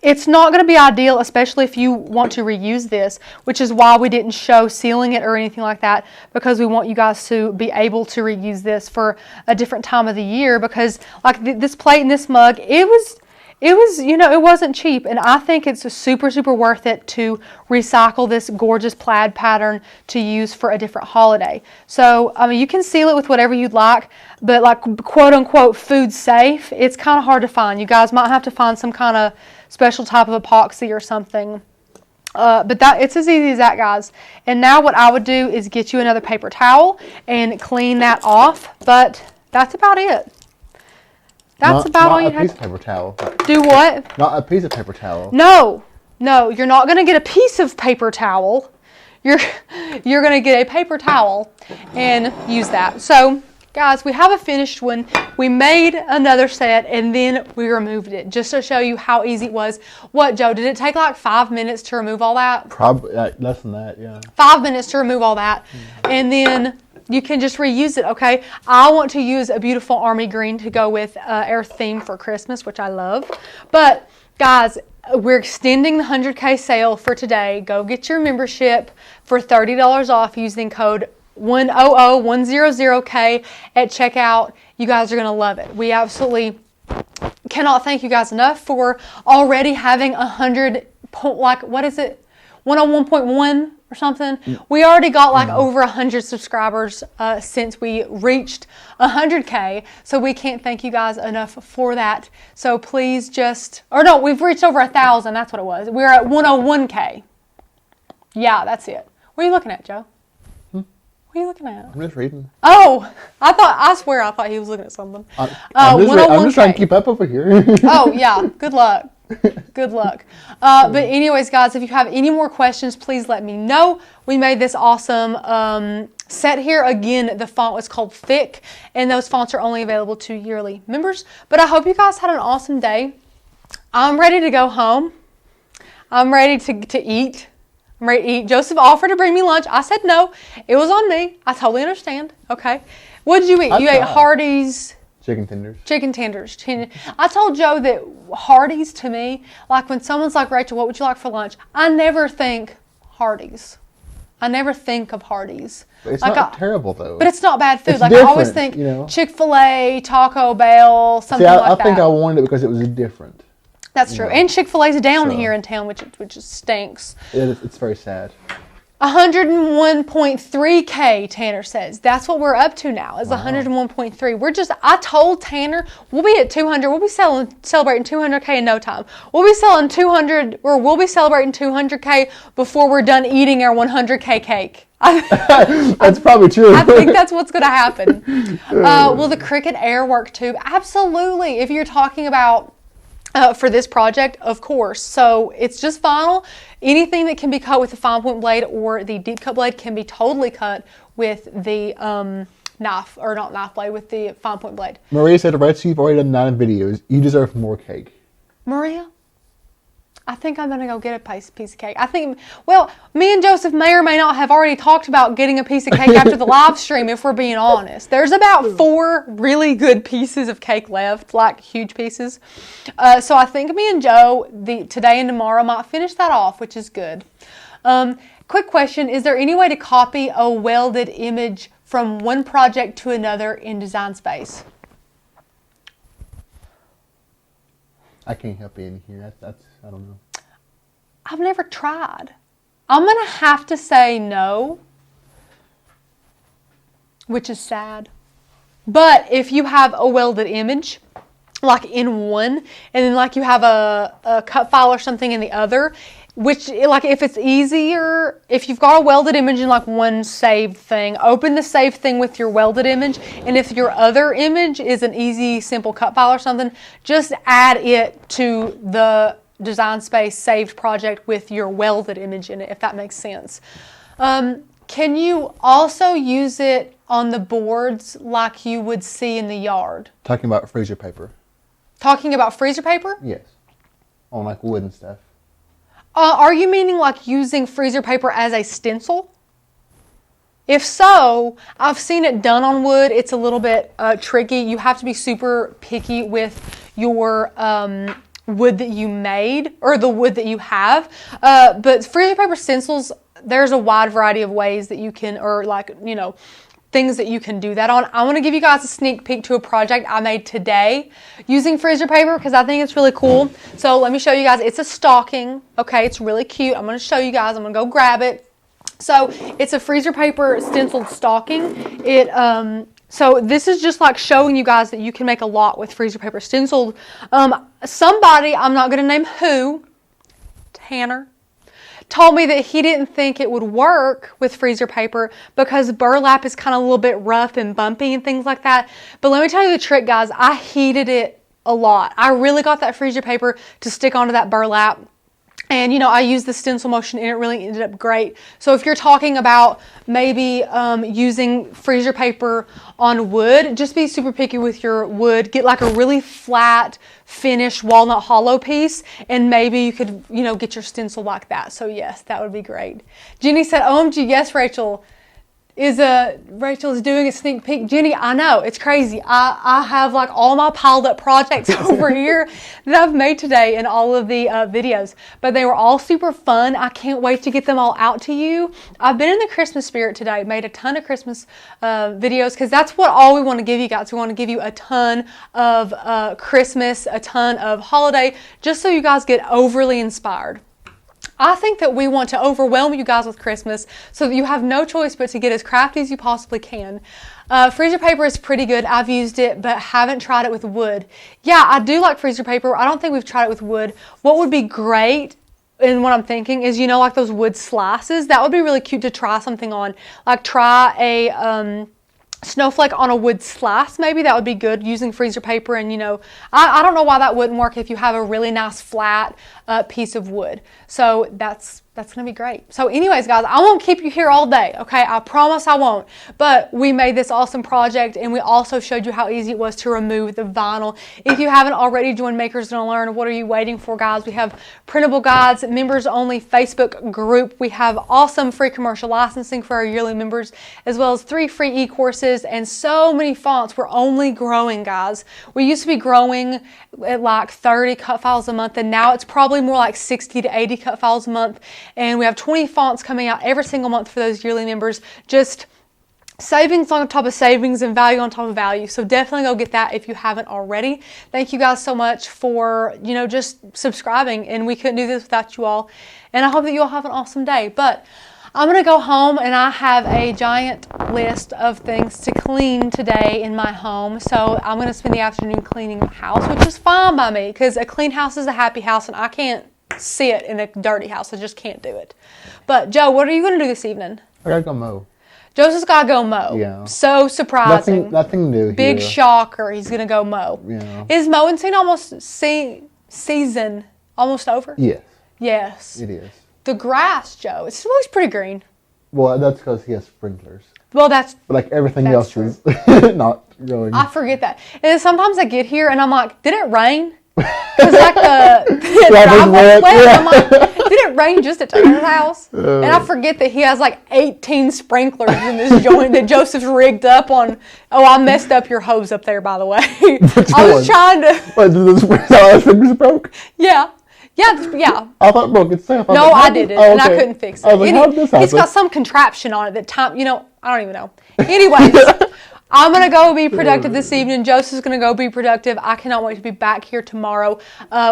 it's not going to be ideal, especially if you want to reuse this, which is why we didn't show sealing it or anything like that, because we want you guys to be able to reuse this for a different time of the year, because like this plate and this mug, it was, you know, it wasn't cheap, and I think it's super, super worth it to recycle this gorgeous plaid pattern to use for a different holiday. So, I mean, you can seal it with whatever you'd like, but like quote unquote food safe, it's kind of hard to find. You guys might have to find some kind of special type of epoxy or something. But it's as easy as that, guys. And now what I would do is get you another paper towel and clean that off, but that's about it. That's about all you have. Not a piece of paper towel. Do what? Not a piece of paper towel. No, you're not going to get a piece of paper towel. You're going to get a paper towel and use that. So, guys, we have a finished one. We made another set and then we removed it just to show you how easy it was. What, Joe? Did it take like 5 minutes to remove all that? Probably less than that, yeah. 5 minutes to remove all that. And then you can just reuse it, okay? I want to use a beautiful army green to go with our theme for Christmas, which I love. But, guys, we're extending the 100K sale for today. Go get your membership for $30 off using code 100100K at checkout. You guys are going to love it. We absolutely cannot thank you guys enough for already having 100, like, what is it? 101.1 or something. We already got like over 100 subscribers since we reached 100K. So we can't thank you guys enough for that. So please we've reached over 1,000. That's what it was. We're at 101K. Yeah, that's it. What are you looking at, Joe? What are you looking at? I'm just reading. Oh, I swear I thought he was looking at something. I'm just trying to keep up over here. Oh, yeah. Good luck. Good luck. But anyways, guys, if you have any more questions, please let me know. We made this awesome set here. Again, the font was called Thick, and those fonts are only available to yearly members. But I hope you guys had an awesome day. I'm ready to go home. I'm ready to eat. I'm ready to eat. Joseph offered to bring me lunch. I said no. It was on me. I totally understand. Okay. What did you eat? You ate Hardee's. Chicken tenders. Chicken tenders. I told Joe that Hardee's to me, like when someone's like, Rachel, what would you like for lunch? I never think Hardee's. I never think of Hardee's. But it's not terrible though. But it's not bad food. It's like I always think Chick-fil-A, Taco Bell, something like that. I think I wanted it because it was different. That's true. And Chick-fil-A's down here in town, which stinks. It's very sad. 101.3K, Tanner says. That's what we're up to now, is 101.3. I told Tanner, we'll be at 200. We'll be celebrating 200K in no time. We'll be celebrating 200K before we're done eating our 100K cake. That's probably true. I think that's what's going to happen. Will the Cricut Air work too? Absolutely. If you're talking about for this project, of course. So it's just vinyl. Anything that can be cut with the fine point blade or the deep cut blade can be totally cut with the with the fine point blade. Maria said, Rachel, you've already done 9 videos. You deserve more cake. Maria? I think I'm going to go get a piece of cake. I think, well, me and Joseph may or may not have already talked about getting a piece of cake after the live stream, if we're being honest. There's about 4 really good pieces of cake left, like huge pieces. So I think me and Joe, today and tomorrow, might finish that off, which is good. Quick question, is there any way to copy a welded image from one project to another in Design Space? I can't help you in here. That's I don't know. I've never tried. I'm going to have to say no, which is sad. But if you have a welded image, like in one, and then like you have a cut file or something in the other, which, like, if it's easier, if you've got a welded image in like one saved thing, open the saved thing with your welded image, and if your other image is an easy, simple cut file or something, just add it to the Design Space saved project with your welded image in it, if that makes sense. Can you also use it on the boards like you would see in the yard? Talking about freezer paper. Talking about freezer paper? Yes. On like wood and stuff. Are you meaning like using freezer paper as a stencil? If so, I've seen it done on wood. It's a little bit tricky. You have to be super picky with your wood that you made or the wood that you have. But freezer paper stencils, there's a wide variety of ways that you can, or like, you know, things that you can do that on. I want to give you guys a sneak peek to a project I made today using freezer paper because I think it's really cool. So let me show you guys. It's a stocking. Okay, it's really cute. I'm going to show you guys. I'm going to go grab it. So it's a freezer paper stenciled stocking. So this is just like showing you guys that you can make a lot with freezer paper stenciled. Somebody, I'm not going to name who, Tanner, told me that he didn't think it would work with freezer paper because burlap is kind of a little bit rough and bumpy and things like that. But let me tell you the trick, guys. I heated it a lot. I really got that freezer paper to stick onto that burlap. And, you know, I used the stencil motion and it really ended up great. So if you're talking about maybe using freezer paper on wood, just be super picky with your wood. Get like a really flat, finished walnut hollow piece, and maybe you could, you know, get your stencil like that. So yes, that would be great. Jenny said, OMG, yes, Rachel. Rachel is doing a sneak peek. Jenny, I know, it's crazy. I have like all my piled up projects over here that I've made today in all of the videos, but they were all super fun. I can't wait to get them all out to you. I've been in the Christmas spirit today, made a ton of Christmas videos because that's what all we want to give you guys. We want to give you a ton of Christmas, a ton of holiday, just so you guys get overly inspired. I think that we want to overwhelm you guys with Christmas so that you have no choice but to get as crafty as you possibly can. Freezer paper is pretty good. I've used it, but haven't tried it with wood. Yeah, I do like freezer paper. I don't think we've tried it with wood. What would be great, and what I'm thinking is, you know, like those wood slices, that would be really cute to try something on. Like try a snowflake on a wood slice, maybe that would be good using freezer paper. And you know, I don't know why that wouldn't work if you have a really nice flat piece of wood. So that's gonna be great. So anyways, guys, I won't keep you here all day, okay? I promise I won't. But we made this awesome project, and we also showed you how easy it was to remove the vinyl. If you haven't already joined Makers Gonna Learn, what are you waiting for, guys? We have printable guides, members only Facebook group. We have awesome free commercial licensing for our yearly members, as well as 3 free e-courses and so many fonts. We're only growing, guys. We used to be growing at like 30 cut files a month, and now it's probably more like 60 to 80 cut files a month. And we have 20 fonts coming out every single month for those yearly members. Just savings on top of savings and value on top of value. So definitely go get that if you haven't already. Thank you guys so much for, you know, just subscribing. And we couldn't do this without you all. And I hope that you all have an awesome day. But I'm going to go home, and I have a giant list of things to clean today in my home. So I'm going to spend the afternoon cleaning my house, which is fine by me because a clean house is a happy house, and I can't see it in a dirty house. I just can't do it. But Joe, what are you going to do this evening? I gotta go mow. Joseph's got to go mow. Yeah. So surprising. Nothing new here. Big shocker. He's going to go mow. Yeah. Is mowing season almost over? Yes. Yes. It is. The grass, Joe, it looks pretty green. Well, that's because he has sprinklers. Well, but like everything else is not growing. I forget that. And then sometimes I get here and I'm like, did it rain? Because like the driveway wet. I'm like, did it rain just at Taylor's house? And I forget that he has like 18 sprinklers in this joint that Joseph's rigged up on. Oh, I messed up your hose up there, by the way. I was trying to. What, the sprinklers broke? Yeah. Yeah. I thought it broke itself. No, I did it, and I couldn't fix it. I was like, how did this happen? He's got some contraption on it that I don't even know. Anyways, I'm going to go be productive this evening. Joseph's going to go be productive. I cannot wait to be back here tomorrow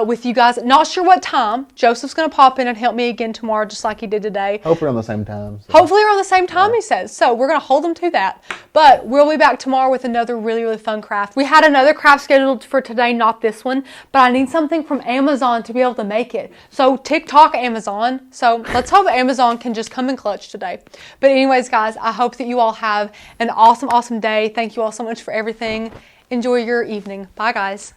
with you guys. Not sure what time. Joseph's going to pop in and help me again tomorrow just like he did today. Hopefully around the same time. So. Hopefully around the same time, he says. So we're going to hold him to that. But we'll be back tomorrow with another really, really fun craft. We had another craft scheduled for today, not this one. But I need something from Amazon to be able to make it. So TikTok, Amazon. So let's hope Amazon can just come in clutch today. But anyways, guys, I hope that you all have an awesome, awesome day. Thank you all so much for everything. Enjoy your evening. Bye, guys.